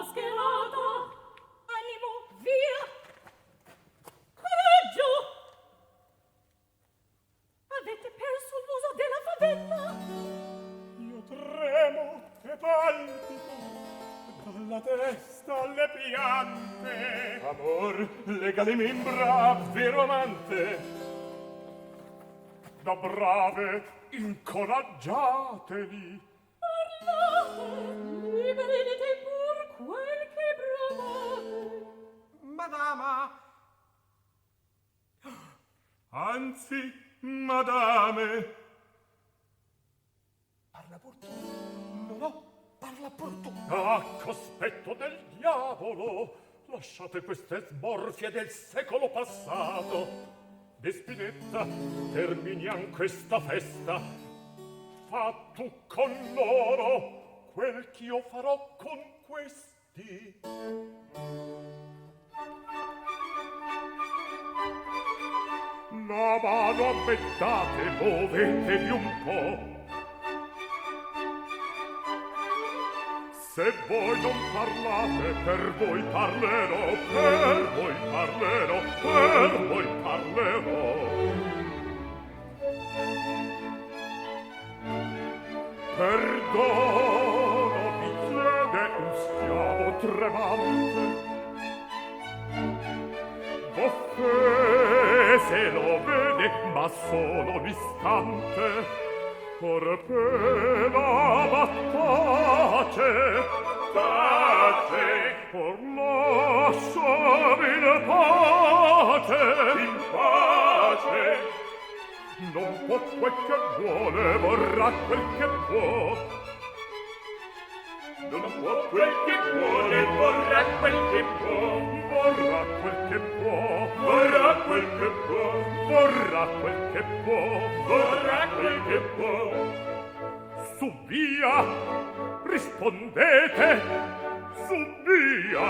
mascherata. Animo, via! Coraggio! Avete perso l'uso della favella? Io tremo e palpito dalla testa alle piante. Amor, lega le membra, vero amante. Da brave, incoraggiateli. Parlate, liberi pur quel che bramate. Madama, Anzi, madame. Parla pur tu. No, parla pur tu. Ah, cospetto del diavolo! Lasciate queste smorfie del secolo passato. Despinetta, terminiam questa festa. Fa tu con loro quel ch'io farò con questi. La mano abbettate, muovetevi un po'. Se voi non parlate, per voi parlerò, per voi parlerò, per voi parlerò. Perdono, mi chiede un schiavo tremante. Offese lo vede, ma solo un istante. Or pena ma tace, tace, or lasciami in pace, in pace. Non può quel che vuole, vorrà quel che può. Non può quel che vuole, vorrà quel che può. Vorrà quel che può, vorrà quel che può. Vorrà quel che può, vorrà quel che può. Su via, rispondete. Su via,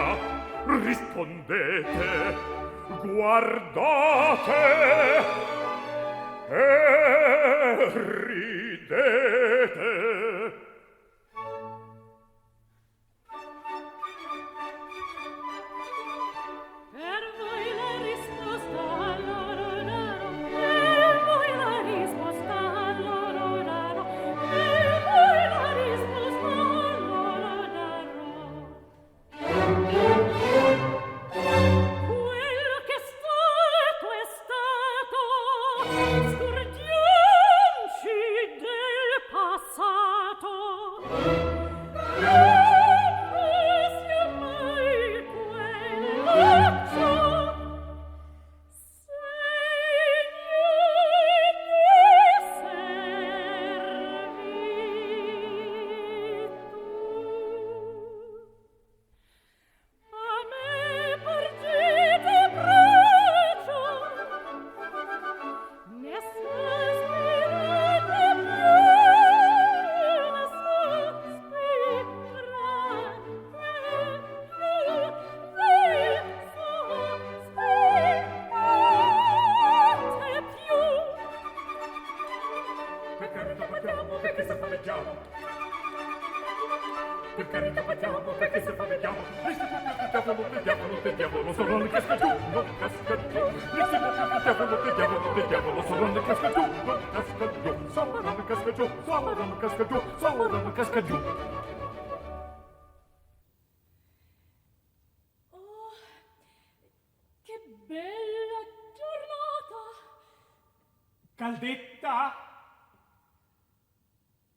rispondete. Guardate e ridete. Per voi la risposta all'oro raro, per voi la risposta all'oro raro, per voi la risposta all'oro raro. Quello che è stato, scordiamoci del passato. Oh, che bella giornata! Caldetta?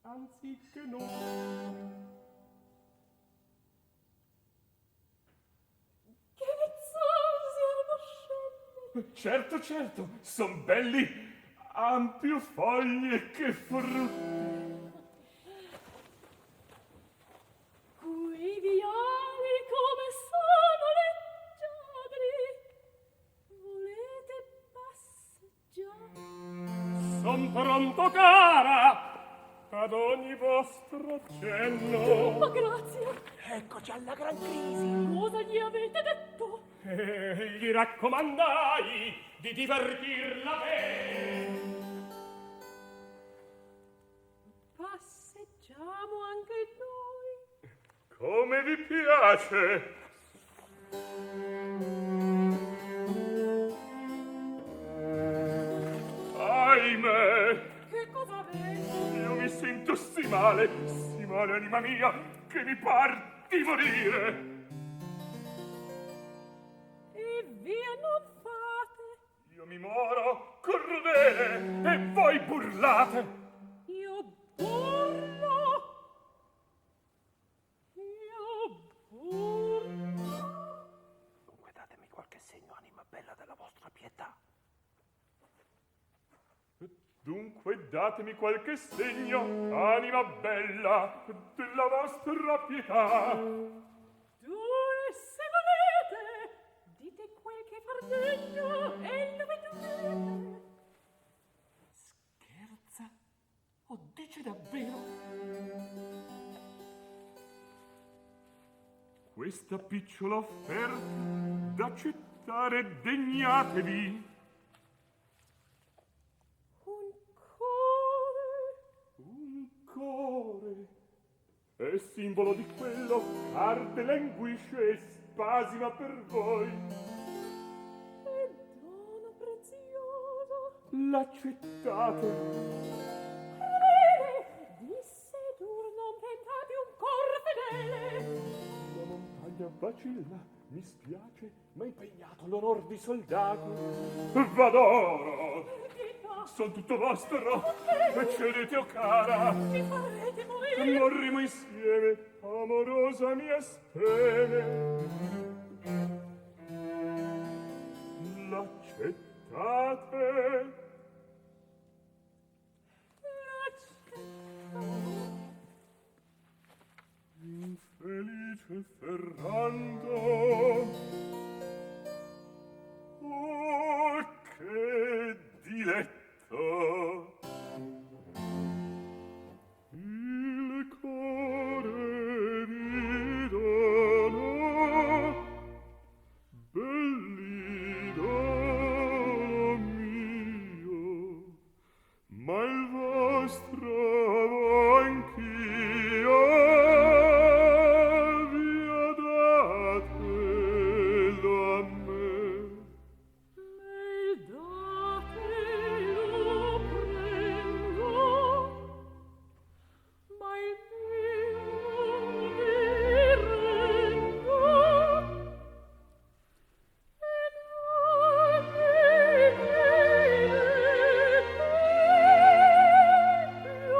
Anziché no. Che vezzosi arboscelli! Certo, certo, son belli, han più foglie che frutti. Quei viali come sono leggiadri! Volete passeggiare? Son pronto, cara, ad ogni vostro accenno. Ma grazie! eccoci alla gran crisi. Cosa gli avete detto? Gli raccomandai di divertirla bene. Passeggiamo anche noi. come vi piace. Ahimè, Che cosa avete? io mi sento sì male, anima mia, che mi par di morire. E via non fate. Io mi moro crudele e voi burlate. Io burlo. Dunque datemi qualche segno, anima bella, della vostra pietà. Dunque datemi qualche segno, anima bella, della vostra pietà. Due, se volete, dite quel che far degno e lo vedrete. Scherza? O dice davvero? Questa picciola offerta d'accettare degnatevi. Un core è simbolo di quello arde, languisce e spasima per voi. E dono prezioso. L'accettate. Crudele, disse dur non tentate un cor fedele. La montagna vacilla, mi spiace, ma impegnato l'onor di soldato. Vadoro, Perdita, son tutto vostro, e cedete, o cara. mi farete morire. Morrimo insieme, amorosa mia spene. L'accettate? Infelice Ferrando, oh, che diletto! Il core vi dono, bell'idolo mio, ma il vostro anch'io vi ho datelo a me. Me date lo prendo, ma il mio vi rendo. E non mi direte più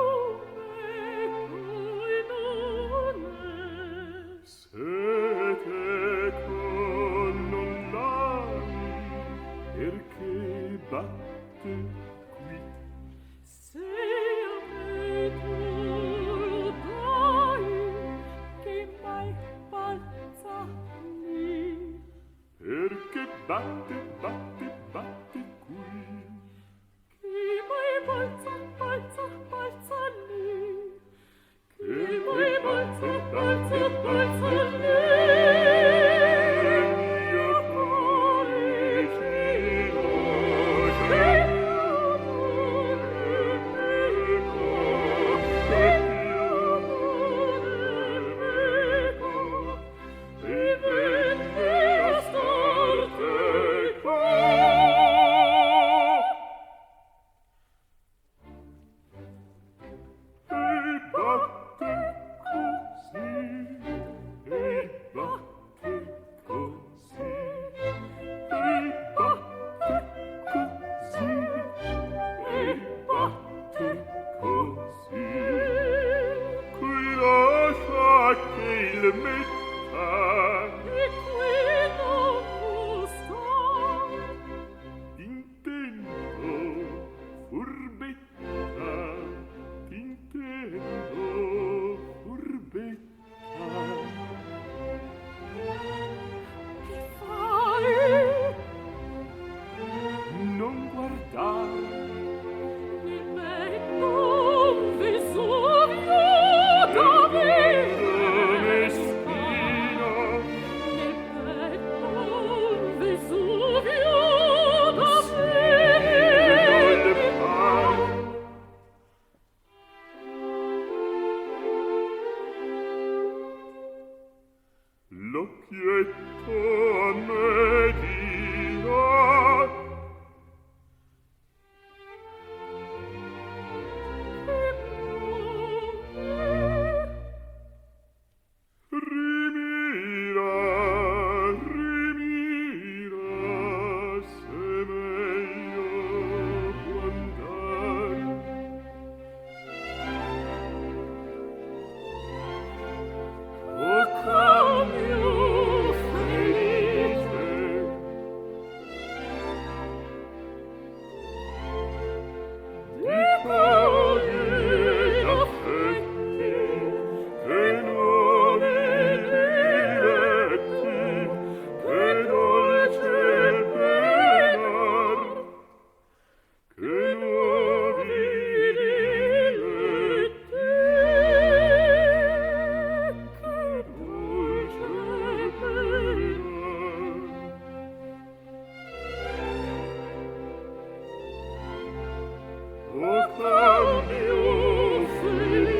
cambio felice.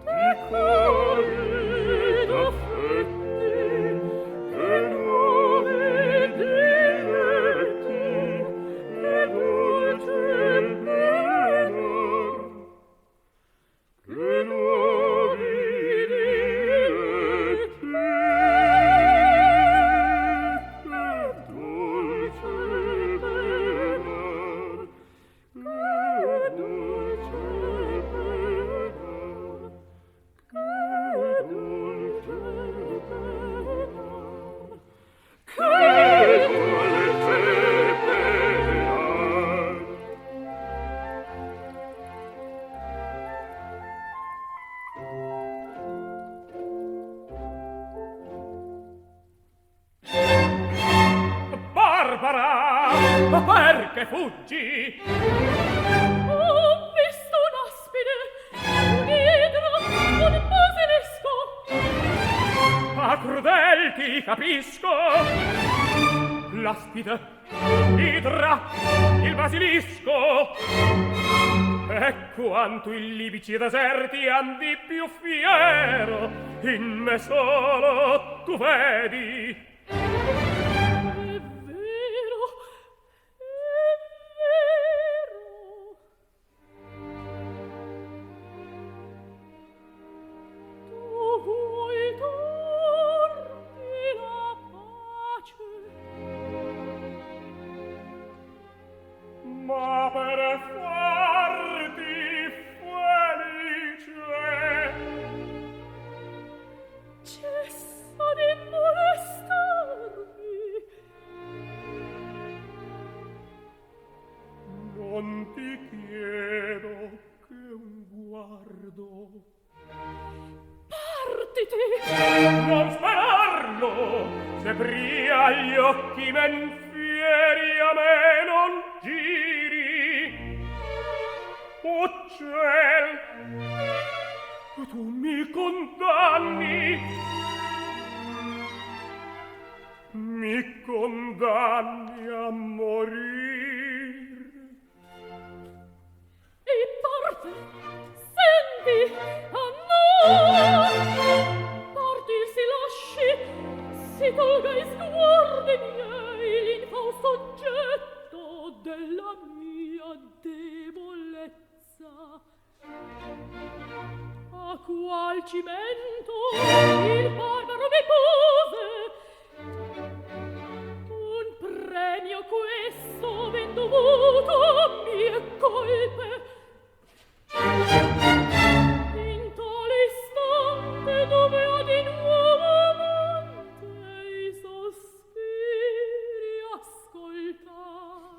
Di cuori d'affetti, che nuovi diletti, che dolce il menor, che nuovi diletti, che dolce il menor, che dolce il menor. Che dolce Barbara, ma perché fuggi? Ho visto un'aspide, un'idra, un basilisco. Ah, crudel, ti capisco. L'aspide, l'idra, il basilisco. E quanto i libici deserti andi più fiero, in me solo tu vedi. È vero, è vero. Tu vuoi darmi la pace, Ma per farti felice cessa di molestarmi. non ti chiedo che un guardo. Partiti! Non sperarlo, se pria gli occhi men fieri a me non giri. O ciel, tu mi condanni a morir. E parte, senti, ah no! Parti si lasci, si tolga i sguardi miei l'infausto oggetto della mia debolezza. A qual cimento il barbaro mi pose un premio questo ben dovuto a mie colpe. In tale istante dovea di nuovo amante i sospiri ascoltar.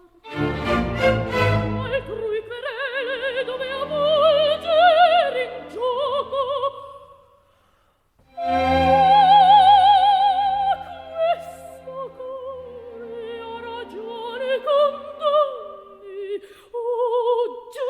Altrui querele dovea volgere in gioco. Questo cuore a ragione condanni, oh Già!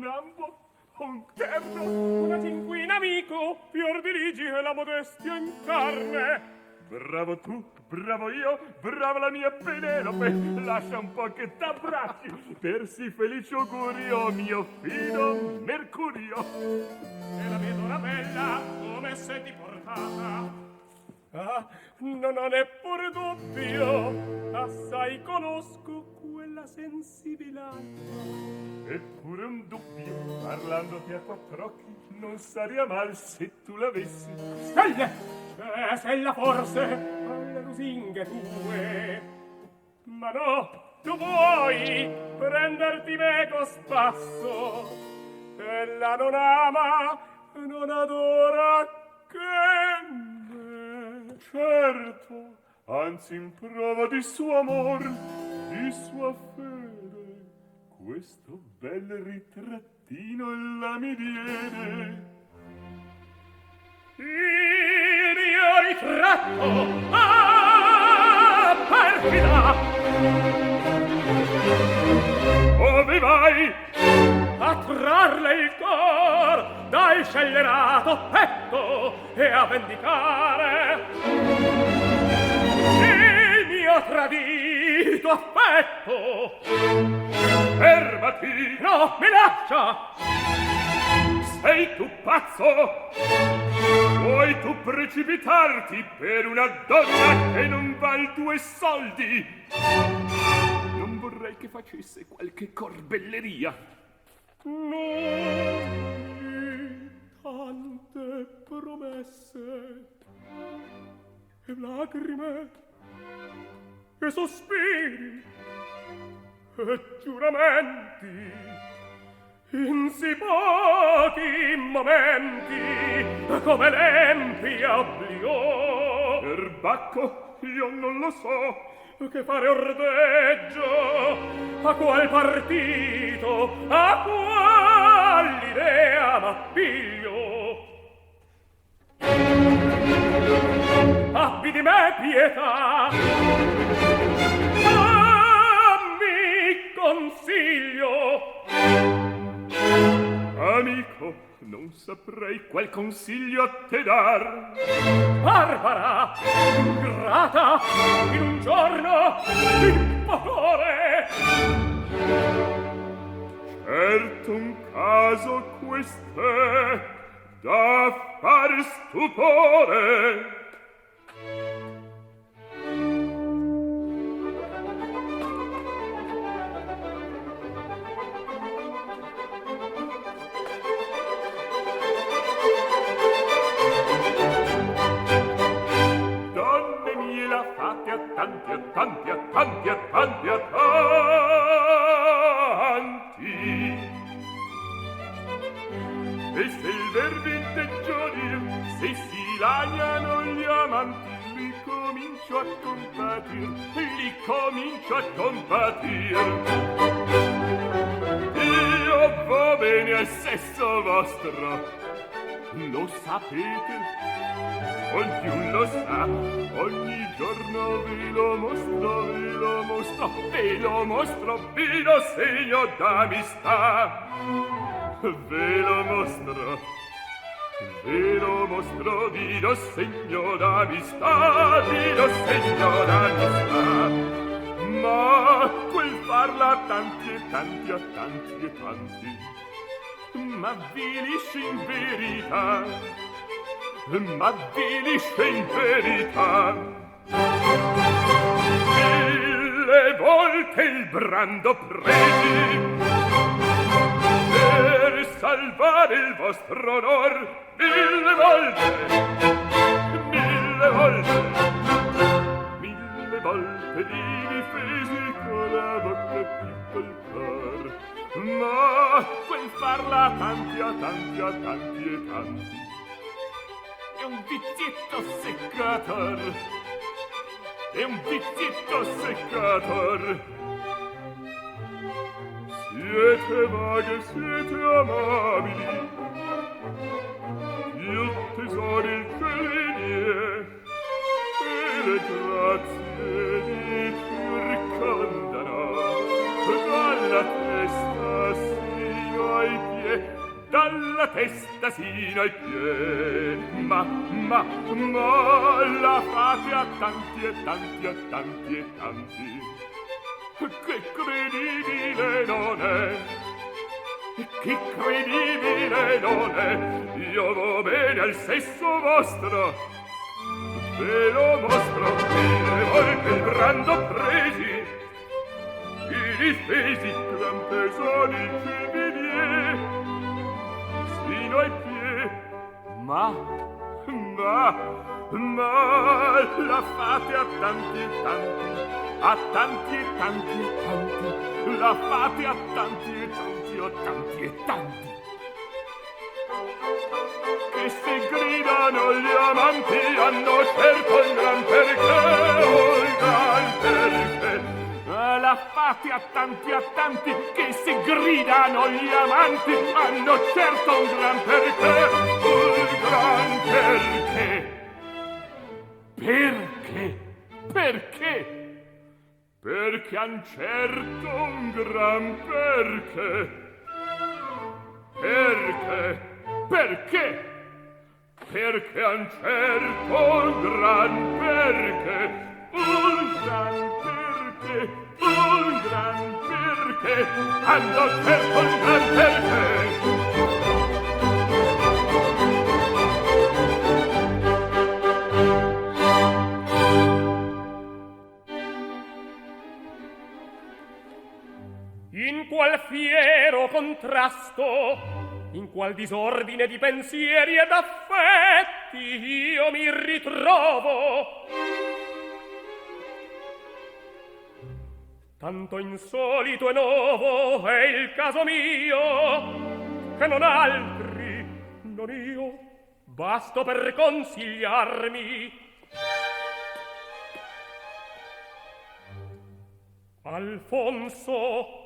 ambo, un terno, una cinquina, amico, fior dirigi e la modestia in carne. bravo tu, bravo io, brava la mia Penelope, lascia un po' che t'abbracci, per sì felice augurio, mio fino Mercurio. E la vedo una bella, come se ti portata. Ah, non ho neppure dubbio, assai conosco quella sensibilità. Eppure un dubbio, parlandoti a quattr'occhi, non sarebbe mal se tu l'avessi. Stelle! Sella forse alle lusinghe tue. Ma no, tu vuoi prenderti meco spasso. Ella non ama, non adora che me. Certo, anzi in prova di suo amor, di sua fede, questo bel ritrattino ella mi diede. Il mio ritratto, ah, perfida! Ove vai? A trarle il cor dal scellerato petto e a vendicare il mio tradito affetto. Fermati! No, mi lascia! Sei tu pazzo? Vuoi tu precipitarti per una donna che non val 2 soldi? Non vorrei che facesse qualche corbelleria. Noi tante promesse e lacrime e sospiri e giuramenti in sì pochi momenti come l'empia obliò. Perbacco, io non lo so. Che fare ordeggio a qual partito, a qual idea m'appiglio. Abbi di me pietà, dammi consiglio. Amico, non saprei qual consiglio a te dar. Barbara, ingrata, in un giorno il favore. Certo un caso quest'è da far stupore. Tanti, tanti, tanti, tanti, tanti. E se il veramente giodir, se si lagnano gli amanti, li comincio a compatir, li comincio a compatir. Io va bene al sesso vostro, lo sapete. Ognuno lo sa, ogni giorno vi lo mostro, vi lo mostro, vi lo mostro, vi lo segno d'amistà. Ve lo mostro, vi lo mostro, vi lo segno d'amistà, vi lo segno d'amistà. Ma quel farla tanti e tanti a tanti e tanti, ma vilisce in verità. Ma vilisce in verità. 1000 volte il brando presi per salvare il vostro onor. 1000 volte, 1000 volte, 1000 volte li difesi con la bocca più col cor. Ma quel farla tanti a tanti a tanti e tanti è un vizietto seccator, è un vizietto seccator. Siete vaghe, siete amabili, il tesoro il genie e le grazie vi circondano dalla testa sino ai piedi. l'asino ai piedi. Ma la fate a tanti e tanti e tanti e tanti, che credibile non è, che credibile non è. Io vo bene al sesso vostro, ve lo mostro, mille volte il brando presi, i difesi gran pesoni ci vivier, sino ai piedi. Ma la fate a tanti e tanti, a tanti e tanti e tanti, la fate a tanti e tanti, a tanti e tanti, che se gridano gli amanti hanno certo il gran perché, oh il gran perché. La fate a tanti, che se gridano gli amanti hanno certo un gran perché, oh il gran perché. Perché? Perché? Perché han certo un gran perché. Perché? Perché? Perché han certo un gran perché. Un gran perché. Un gran perché. Hanno certo un gran perché. In qual fiero contrasto, in qual disordine di pensieri ed affetti io mi ritrovo. Tanto insolito e novo è il caso mio, che non altri, non io, basto per consigliarmi. Alfonso,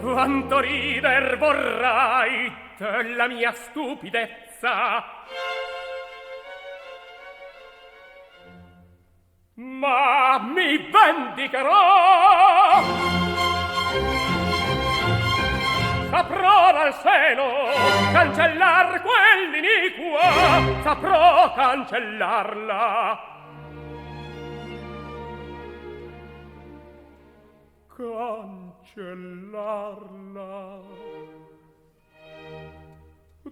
quanto rider vorrai della mia stupidezza, ma mi vendicherò. Saprò dal seno cancellar quell'iniqua, saprò cancellarla. Cancellarla.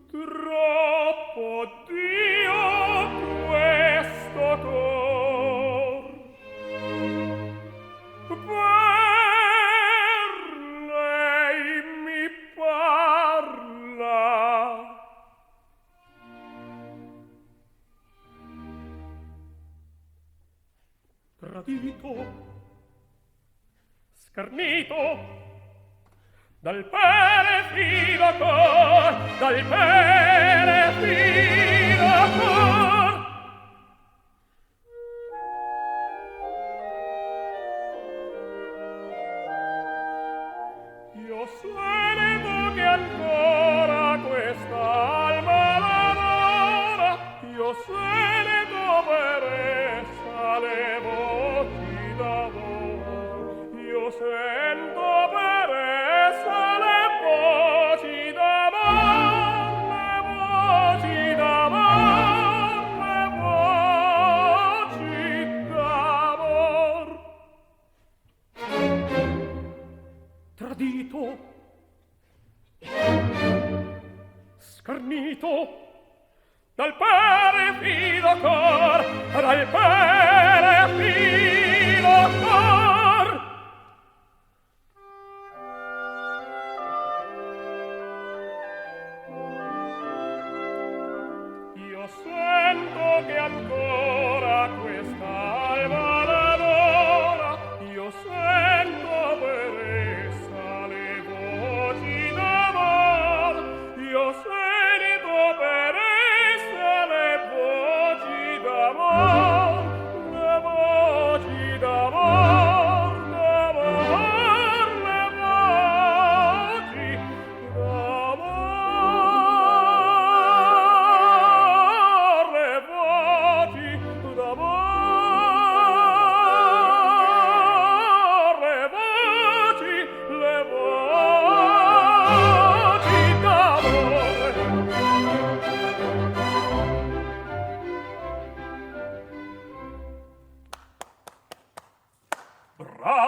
Troppo Dio questo cor per lei mi parla. Tradito, schernito dal peregrino cor, dal peregrino cor. Io sapevo che ancora questa alma l'adora, io sapevo per essa le voci d'amor, io sento per essa le voci d'amor, le voci d'amor, le voci d'amor. Tradito, schernito dal peregrino cor, dal peregrino cor. Io sento che ancora questa alma l'adora, io sento per essa le voci d'amor, io sento per essa le voci d'amor, le voci d'amor.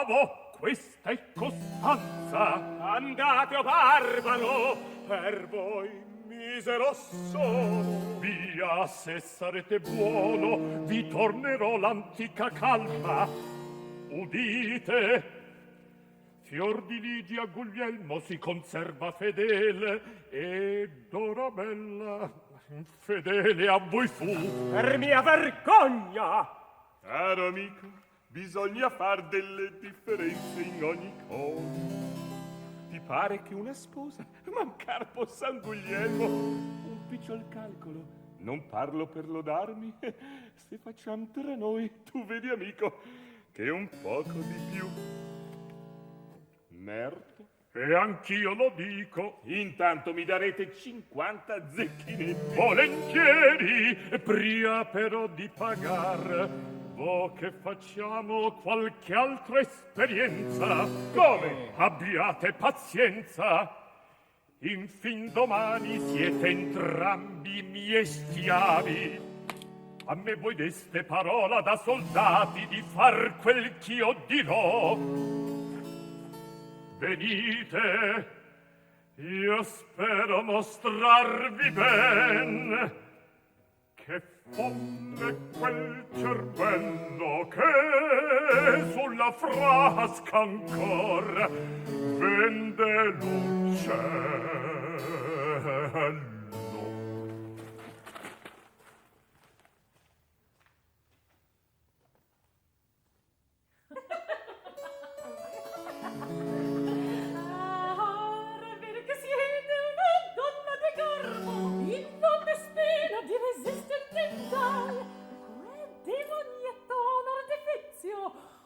bravo, questa è Costanza. Andate, o barbaro, per voi misero sono. Via, se sarete buono, vi tornerò l'antica calma. Udite, fior di Lidia Guglielmo si conserva fedele, ed Dorabella fedele a voi fu. Per mia vergogna! Caro amico, bisogna far delle differenze in ogni cosa. Ti pare che una sposa mancar possa un Guglielmo? Un picciol calcolo. Non parlo per lodarmi. Se facciam tra noi, tu vedi amico, che un poco di più merda. E anch'io lo dico. Intanto mi darete 50 zecchinetti. Volentieri, pria però di pagar. Vo che facciamo qualche altra esperienza. Come? Abbiate pazienza. Infin domani siete entrambi miei schiavi. A me voi deste parola da soldati di far quel ch'io dirò. Venite, io spero mostrarvi ben che fonde quel cervello che sulla frasca ancor vende l'uccello.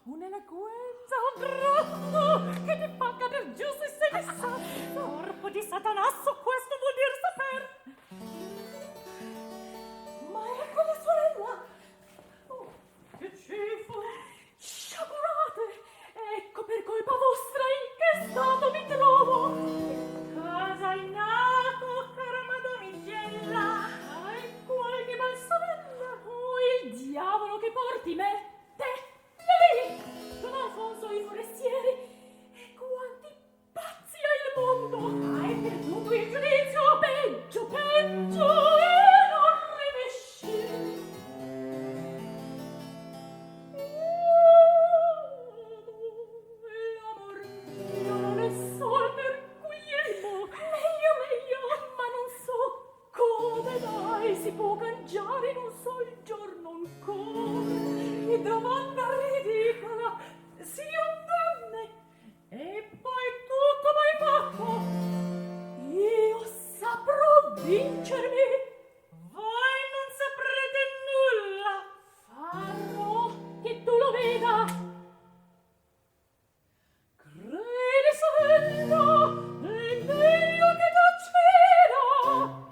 Un'eloquenza, un bravo che ti fa cader giù se sei messa. Corpo di Satanasso, questo vuol dire saper. Ma ecco la sorella. Oh, che schifo. Sciagurate. Ecco per colpa vostra in che stato mi trovo. Cosa hai nato, cara madamigella? Hai qualche balsamella? Oh, il diavolo che porti me. Te. Lei, Don Alfonso i forestieri, e quanti pazzi ha il mondo! Hai perduto il giudizio, peggio, peggio, e non rimesci! L'amor mio non è sol per Guglielmo, meglio, ma non so come mai si può cangiare in un sol giorno ancora. E domanda ridicola, si donne, e poi tu come hai fatto? Io saprò vincermi, voi non saprete nulla, farò che tu lo veda. Credi sorella, è meglio che tacera.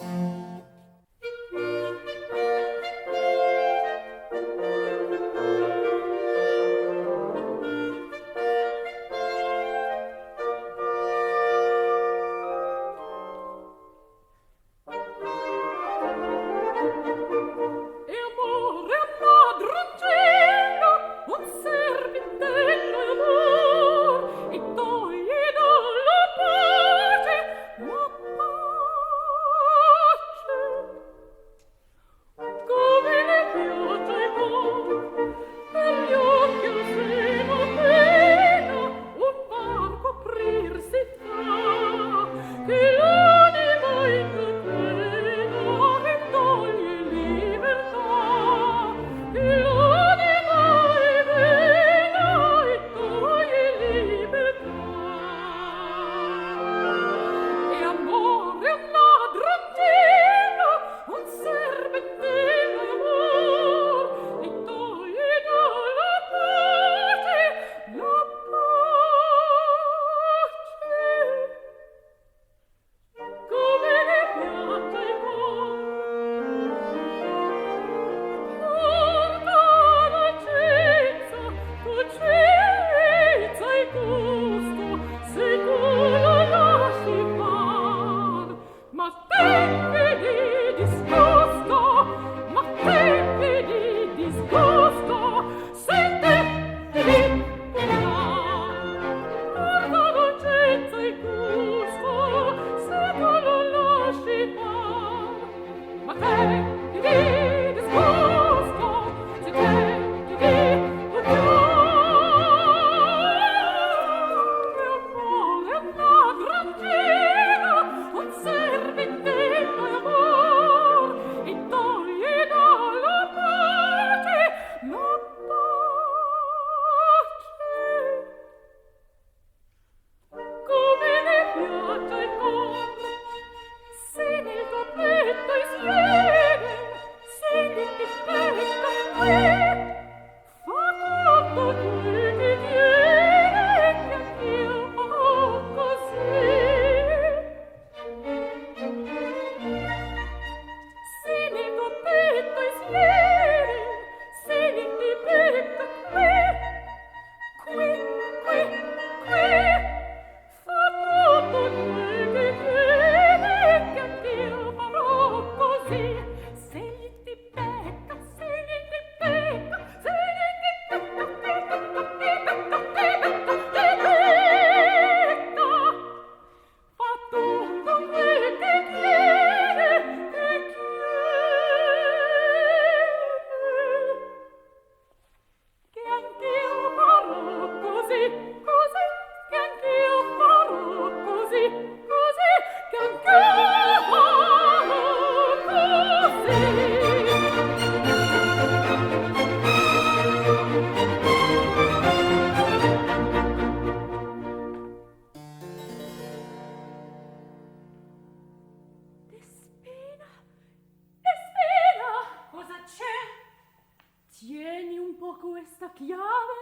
questa chiave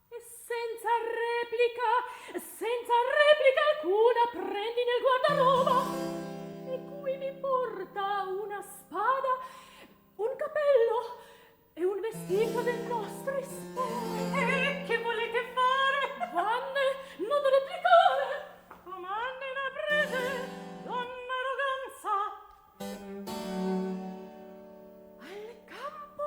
e senza replica alcuna prendi nel guardaroba e qui mi porta una spada, un cappello e un vestito del nostro spade. E che volete fare? Vanne, non replicare. Comande la prese, donna arroganza. Al campo,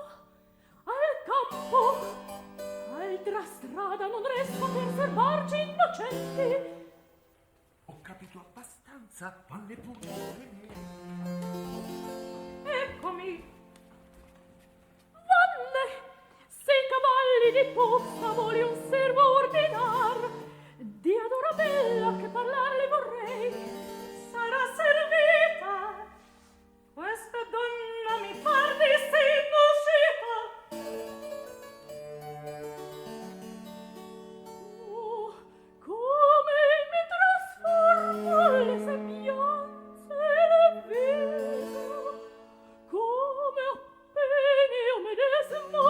altra strada non resta per servarci innocenti. Ho capito abbastanza, vanne pure. Eccomi. Vanne, se i cavalli di posta vuole un servo ordinar, di ad Arabella che parlarle vorrei. Sarà servita. Questa donna mi par di sì uscita. Oh, come mi trasformo le sembianze e le viso, come appena io medesimo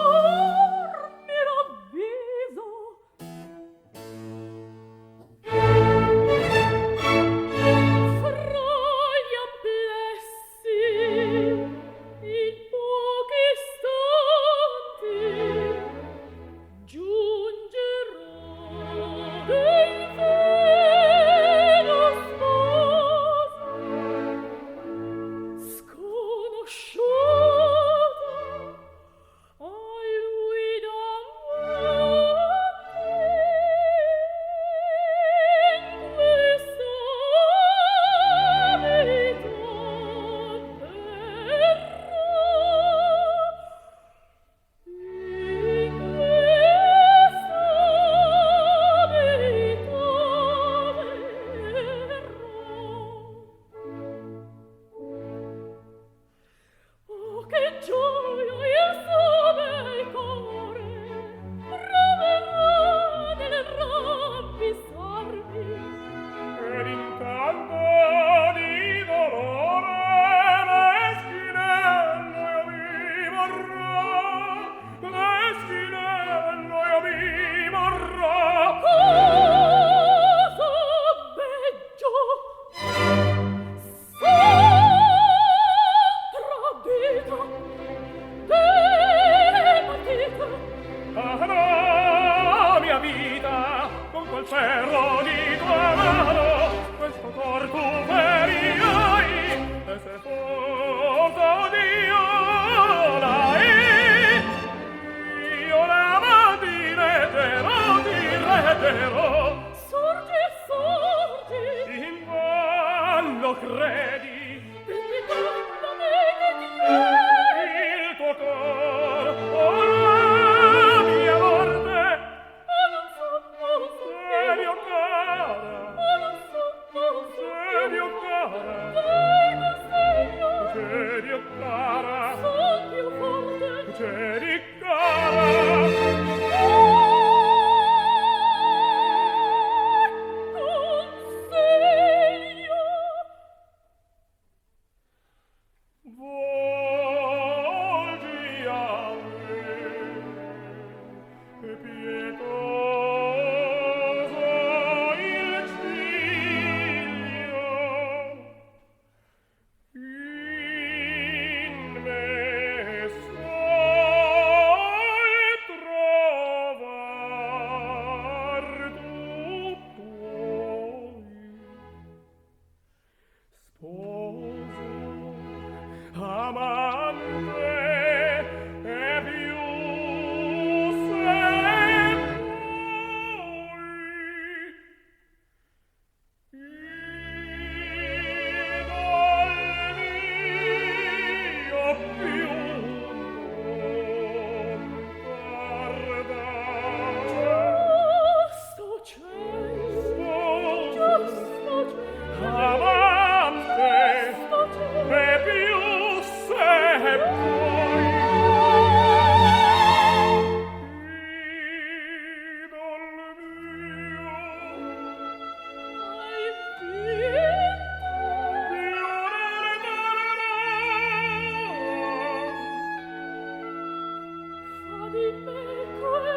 mi ravviso. Fra gli amplessi, in pochi istanti, giungerò del vero sposo, sconosciuto a lui davanti. In questa verità verrò. In questa verità verrò. Oh, che gioia il suo bel cuore proverrà nel ravvisarmi. Ed intanto di dolore l'eschinello io mi vorrà, l'eschinello io mi vorrà. Cosa veggio? Tradito, dematito, Ah no, mia vita, con quel ferro di tua mano, questo cor tu feriai, e se forza Dio l'hai, io l'avanti reggerò, sorgi, sorgi, in vanno credi, vendicando me che ti credi. il tuo cor, oh la mia morte, Oh, non so, Serio cara, oh, non so, serio cara, prego, serio, serio cara, son più forte. serio cara. Consiglio. Volgi a me, pietoso il ciglio, in me sai trovar tu puoi, sposo, amante e più se puoi, idol mio più non tarda. Giusto ciel, Sposo, giusto ciel, amante giusto ciel. e più se puoi, idol mio Hai vinto. più non tarda. Fa di me quel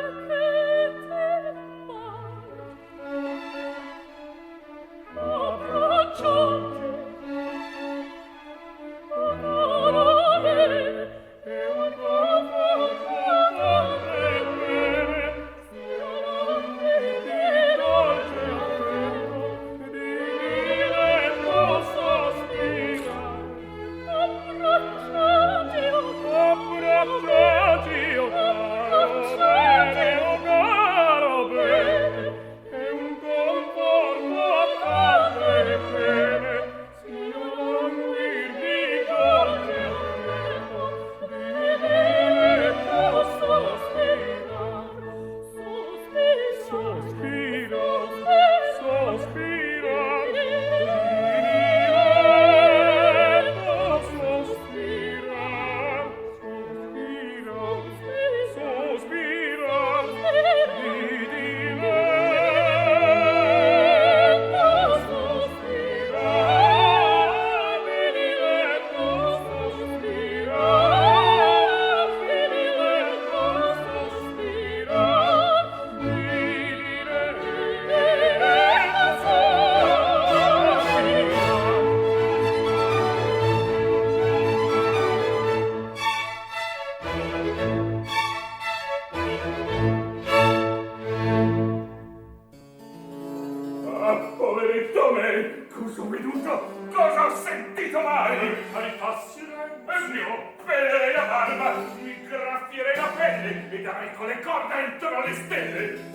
visto mai? Carità, silenzio. Io pelerei la barba, mi graffierei la pelle e darei con le corna entro le stelle.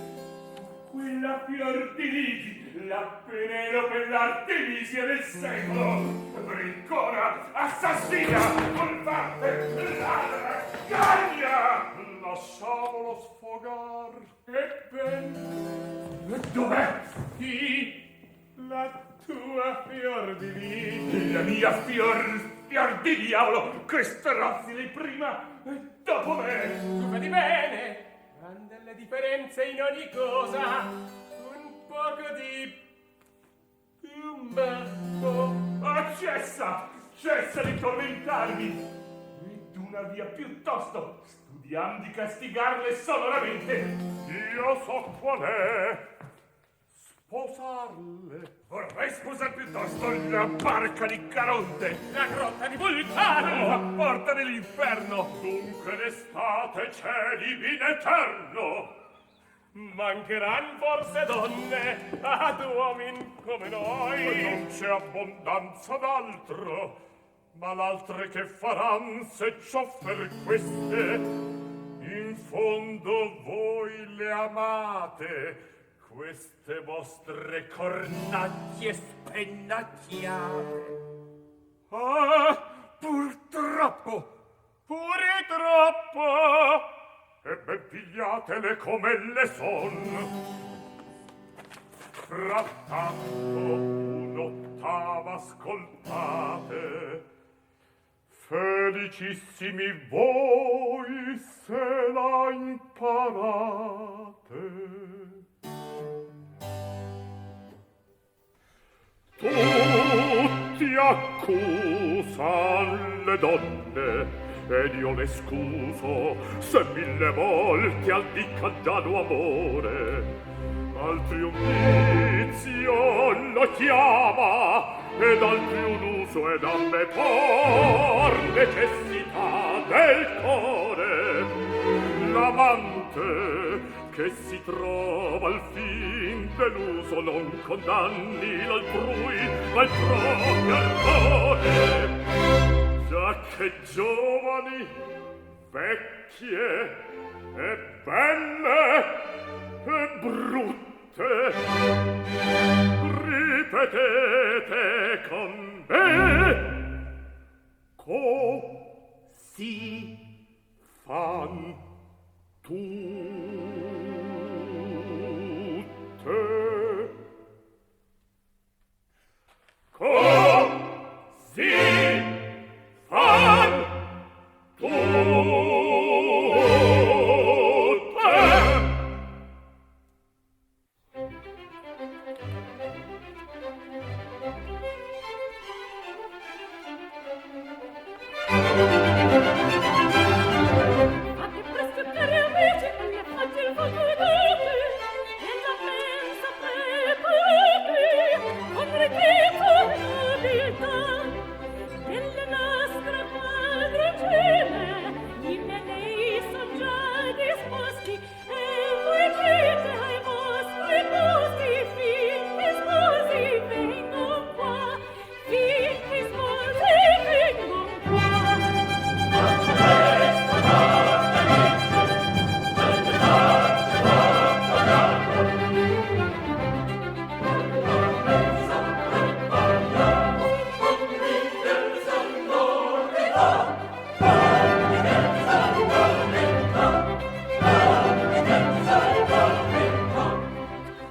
Quella Fiordiligi, la Penelope, l'Artemisia del secolo, briccona, assassina, colpante, ladra, cagna! Lasciamolo sfogar. Ebbene, dov'è? Chi? La tua Fiordiligi. La mia fior di diavolo, che strazzi lei prima e dopo me. Tu vedi bene, han delle differenze in ogni cosa. Un poco di piumbato. Ah, cessa di tormentarmi. Ed una via piuttosto, studiando di castigarle sonoramente. Io so qual è. Sposarle. Vorrei sposar piuttosto la barca di Caronte, La grotta di Vulcano. la porta dell'inferno. Dunque d'estate cieli in eterno. Mancheran forse donne ad uomin come noi. Non c'è abbondanza d'altro, ma l'altre che faran se ciò per queste. In fondo voi le amate, queste vostre cornacchie spennacchiate. Ah, purtroppo. E ben pigliatele come le son. Frattanto un'ottava ascoltate. Felicissimi voi se la imparate. Tutti accusan le donne, ed io le scuso se 1000 volte al dicadano amore. Altri un vizio lo chiama, ed altri un uso ed ambe por necessità del core. L'amante che si trova al fin deluso non condanni l'altrui, ma il proprio ardore. Già che giovani, vecchie e belle e brutte, ripetete con me, così fan tutte. Così fan tutte. Fate presto cari amici, fate il fuoco d'arte, e la mensa preparate, con richietto e nobiltà, delle nostre padroncine, i menei son già disposti, e voi dite ai vostri posti, finti sposi vengon qua, finti sposi vengon qua.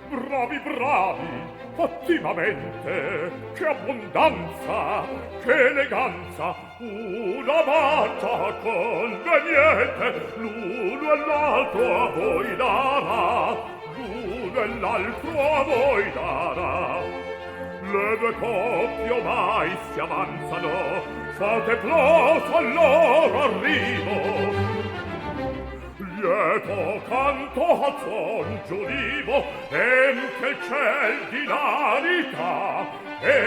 Bravi, bravi, ottimamente, che abbondanza, che eleganza, una bacia conveniente, l'uno e l'altro a voi darà, l'uno e l'altro a voi darà. Le due coppie ormai si avanzano, fate plauso al loro arrivo. Lieto canto al suon giudivo, che il ciel di narità, che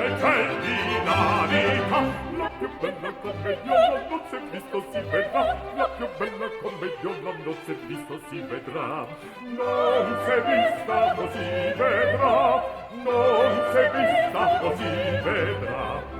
il ciel di narità. La più bella commediona non s'è visto si vedrà, la più bella commediona non s'è visto si vedrà. Non s'è vista così vedrà, non s'è vista così vedrà.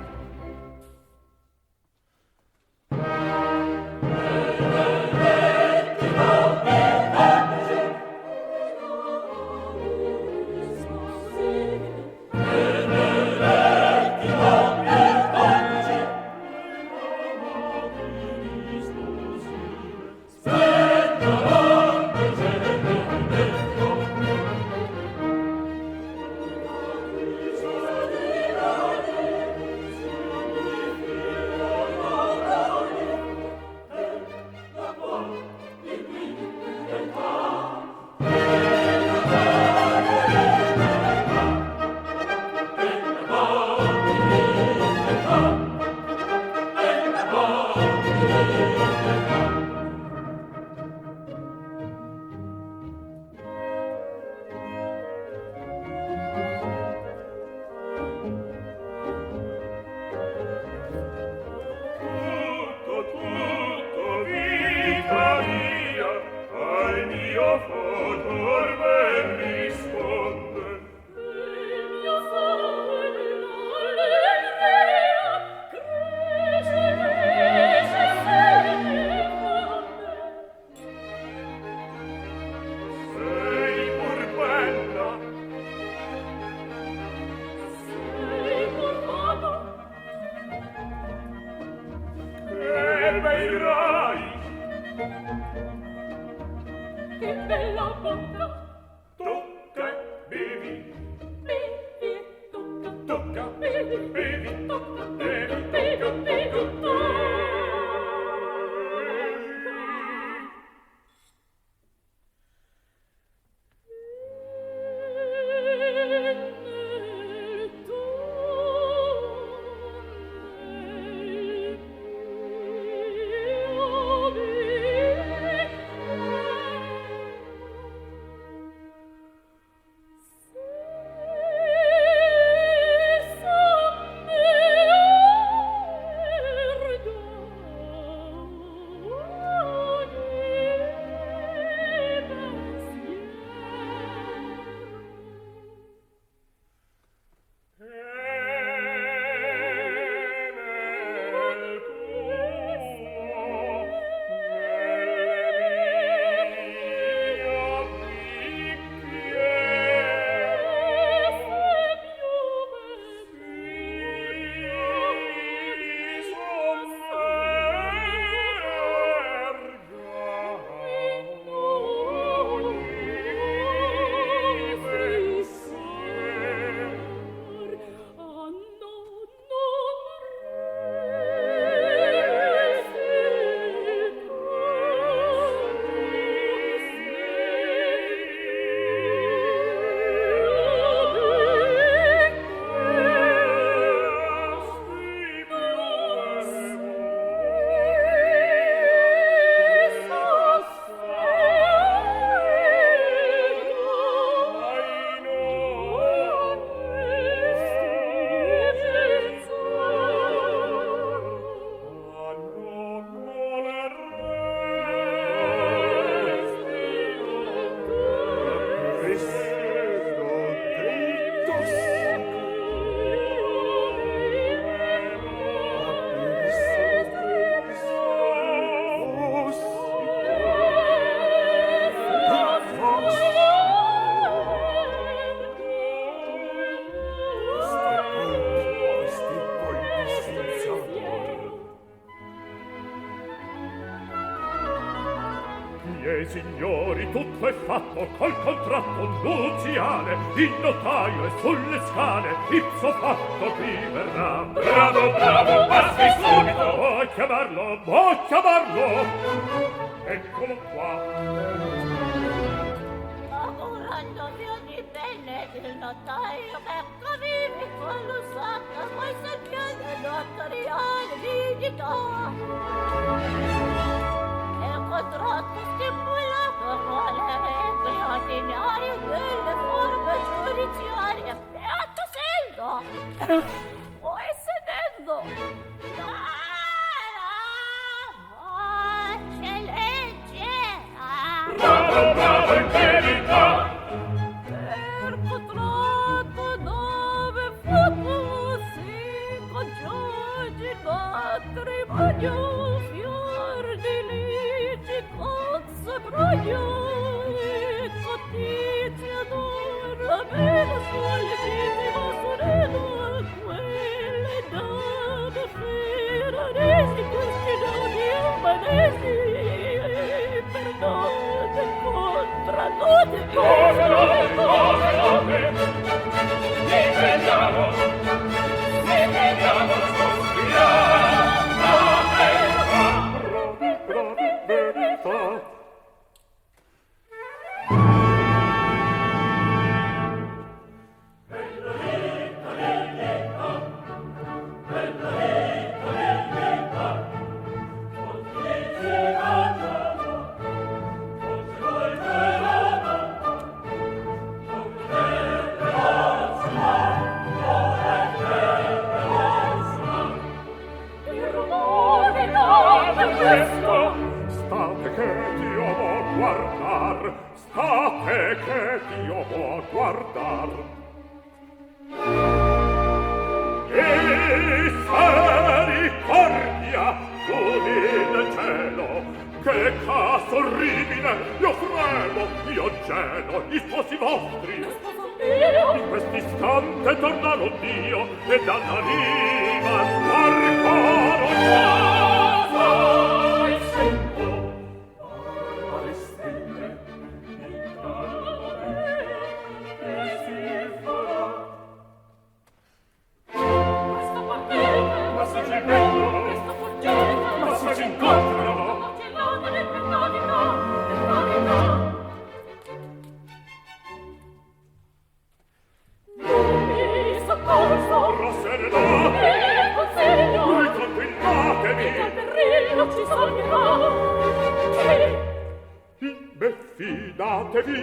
che bella bocca. Tocca, bevi, Bevi, tocca, tocca, bevi, bevi, tocca, bevi, bevi, tocca, bevi, tocca. Signori, tutto è fatto col contratto nuziale, il notaio è sulle scale, ipso fatto qui verrà. Bravo, bravo, passi subito. Vuoi chiamarlo? Vuoi chiamarlo? Eccolo qua. Augurandovi ogni bene il notaio ecco vivi con l'usata poi si chiede notariale dignità e il contratto stipulato con le regole ordinarie delle forme giudiziarie beato sendo poi sedendo voce leggera Bravo, bravo, in verità. per contratto dove fu così con giorgi matrimonio fior di leggi cozze brogno e cotizia d'ora meno sua legittima sorella quelle dame feranesi questi doni umanesi perdone contra note Cose note, difendiamo, sospiriamo, Bravi, verità. State che Dio vuol guardar, state che Dio vuol guardar. E misericordia, udì del cielo, che caso orribile, io tremo, io gelo, gli sposi vostri. In quest'istante tornano Dio e dalla riva sbarcano già. Scuotevi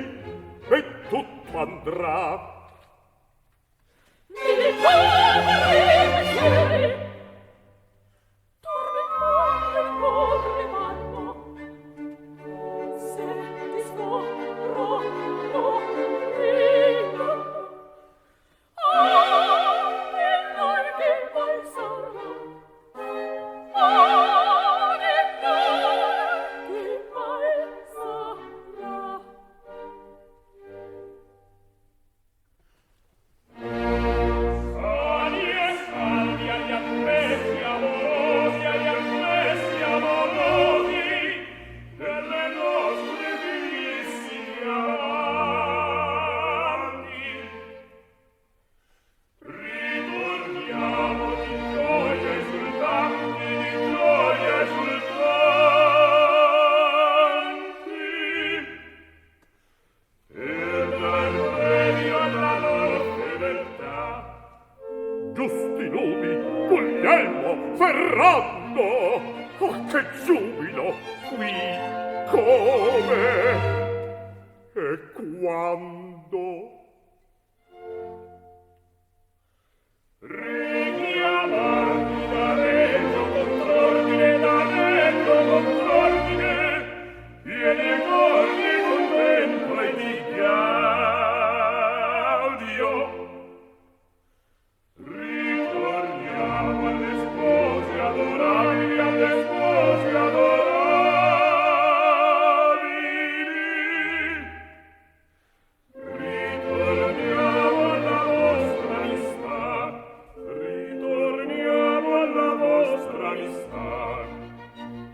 e tutto andrà.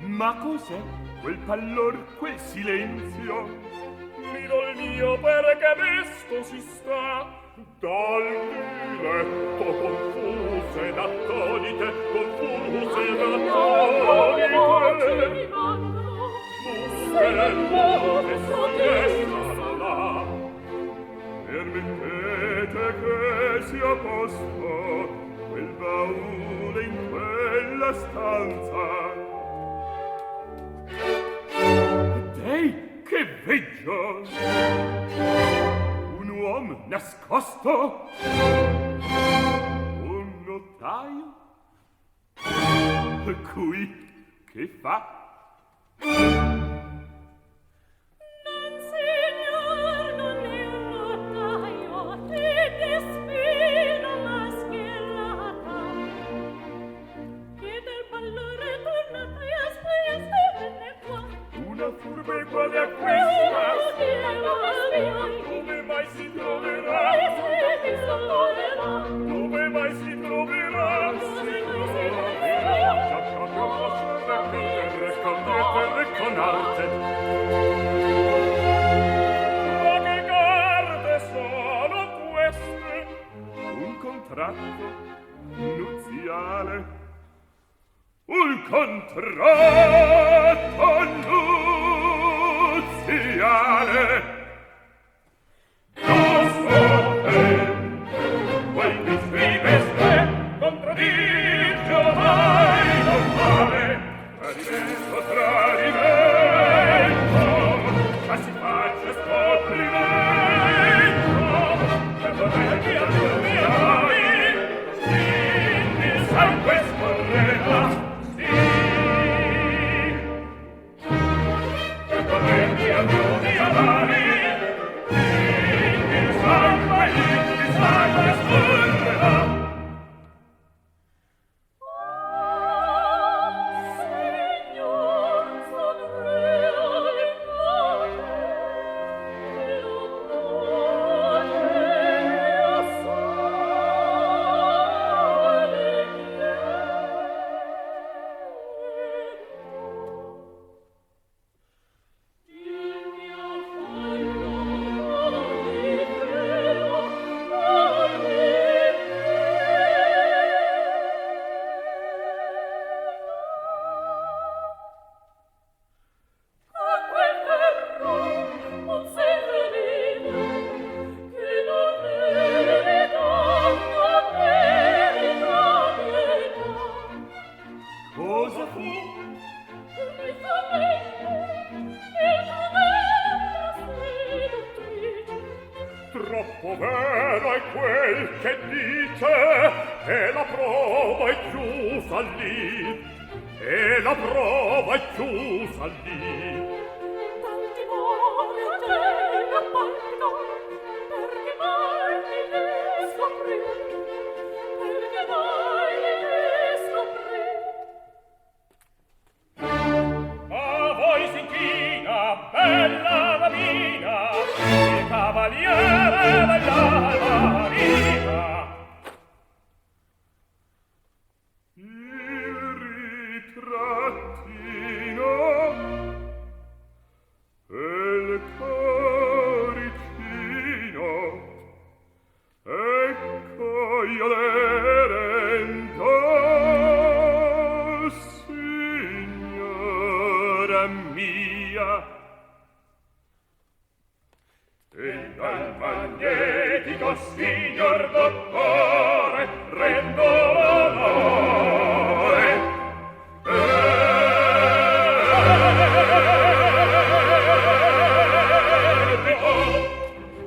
Ma cos'è quel pallor, quel silenzio? L'idol mio perché mesto si sta dal diletto confuse ed attonite, confuse ed attonite. Musche s'odesta là. Permettete che sia posto quel baule in quella stanza. Ehi, che veggio! Un uomo nascosto? Un notaio? Qui che fa? Non, signor, non è un notaio, è despino mascherata, che del pallore torna e venne qua. Una furbe quale a questa? Dove mai si troverà? Dove mai si troverà? Con arte. Ma che carte sono queste? Un contratto nuziale. Un contratto nuziale. Giusto te, quel che scriveste, contraddiggio mai non vale. Tradimento, tradimento, ma si faccia scoprimento, per potermi allumare, il sangue scorreva, sì, vero è quel che dice, e la prova è chiusa lì, e la prova è chiusa lì. Tanti vuole a te l'apparto, perché mai ne scopri, perché mai ne scopri. A voi s'inchina, bella bambina, il cavaliere dell'alba viva. Il ritrattino e il coricino, ecco io le rendo, signora mia. E dal magnetico, signor dottore, rendo l'onore.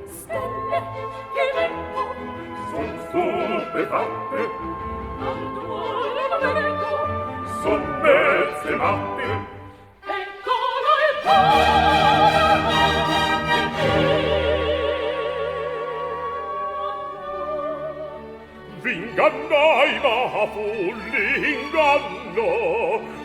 Stelle che vengo, Son stupefatte, al tuo vengo, son mezze matte, eccolo il v'ingannai ma fu l'inganno,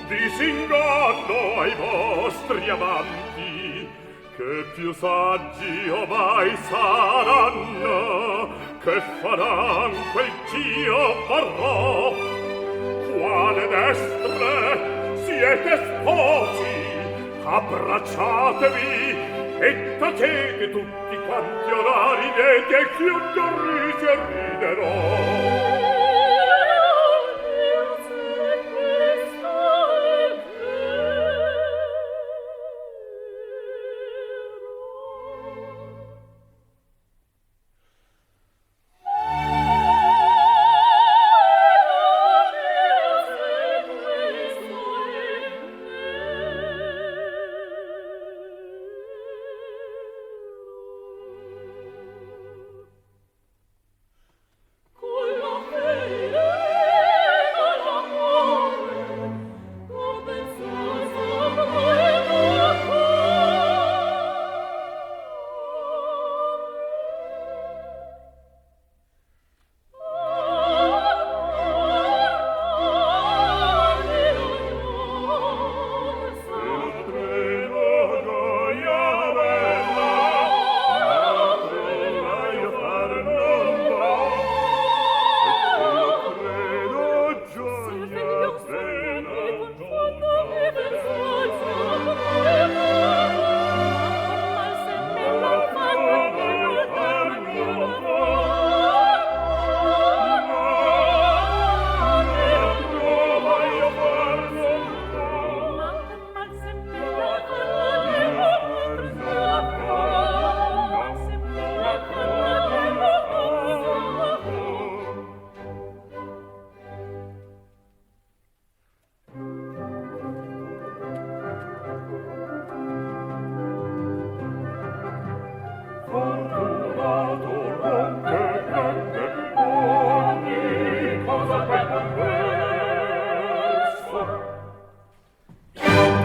disinganno ai vostri amanti, che più saggi omai saranno, che faran quel ch'io farò. Quale destre siete sposi, abbracciatevi e tacete tutti quanti ora ridete, ch'io risi e riderò.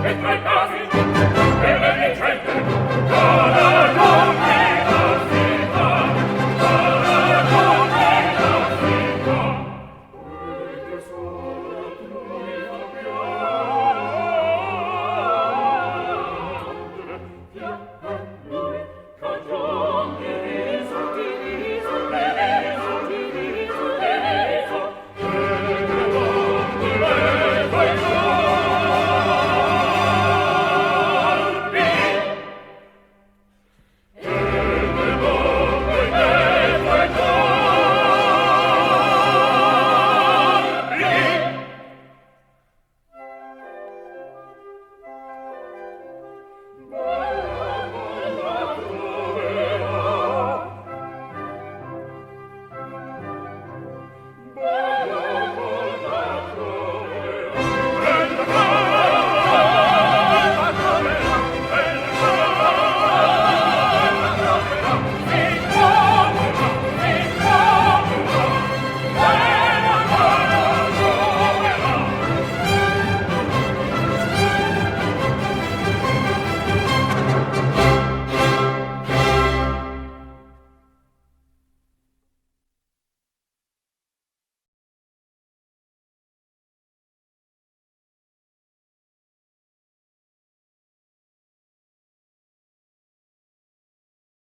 E tra i casi, e le vicende,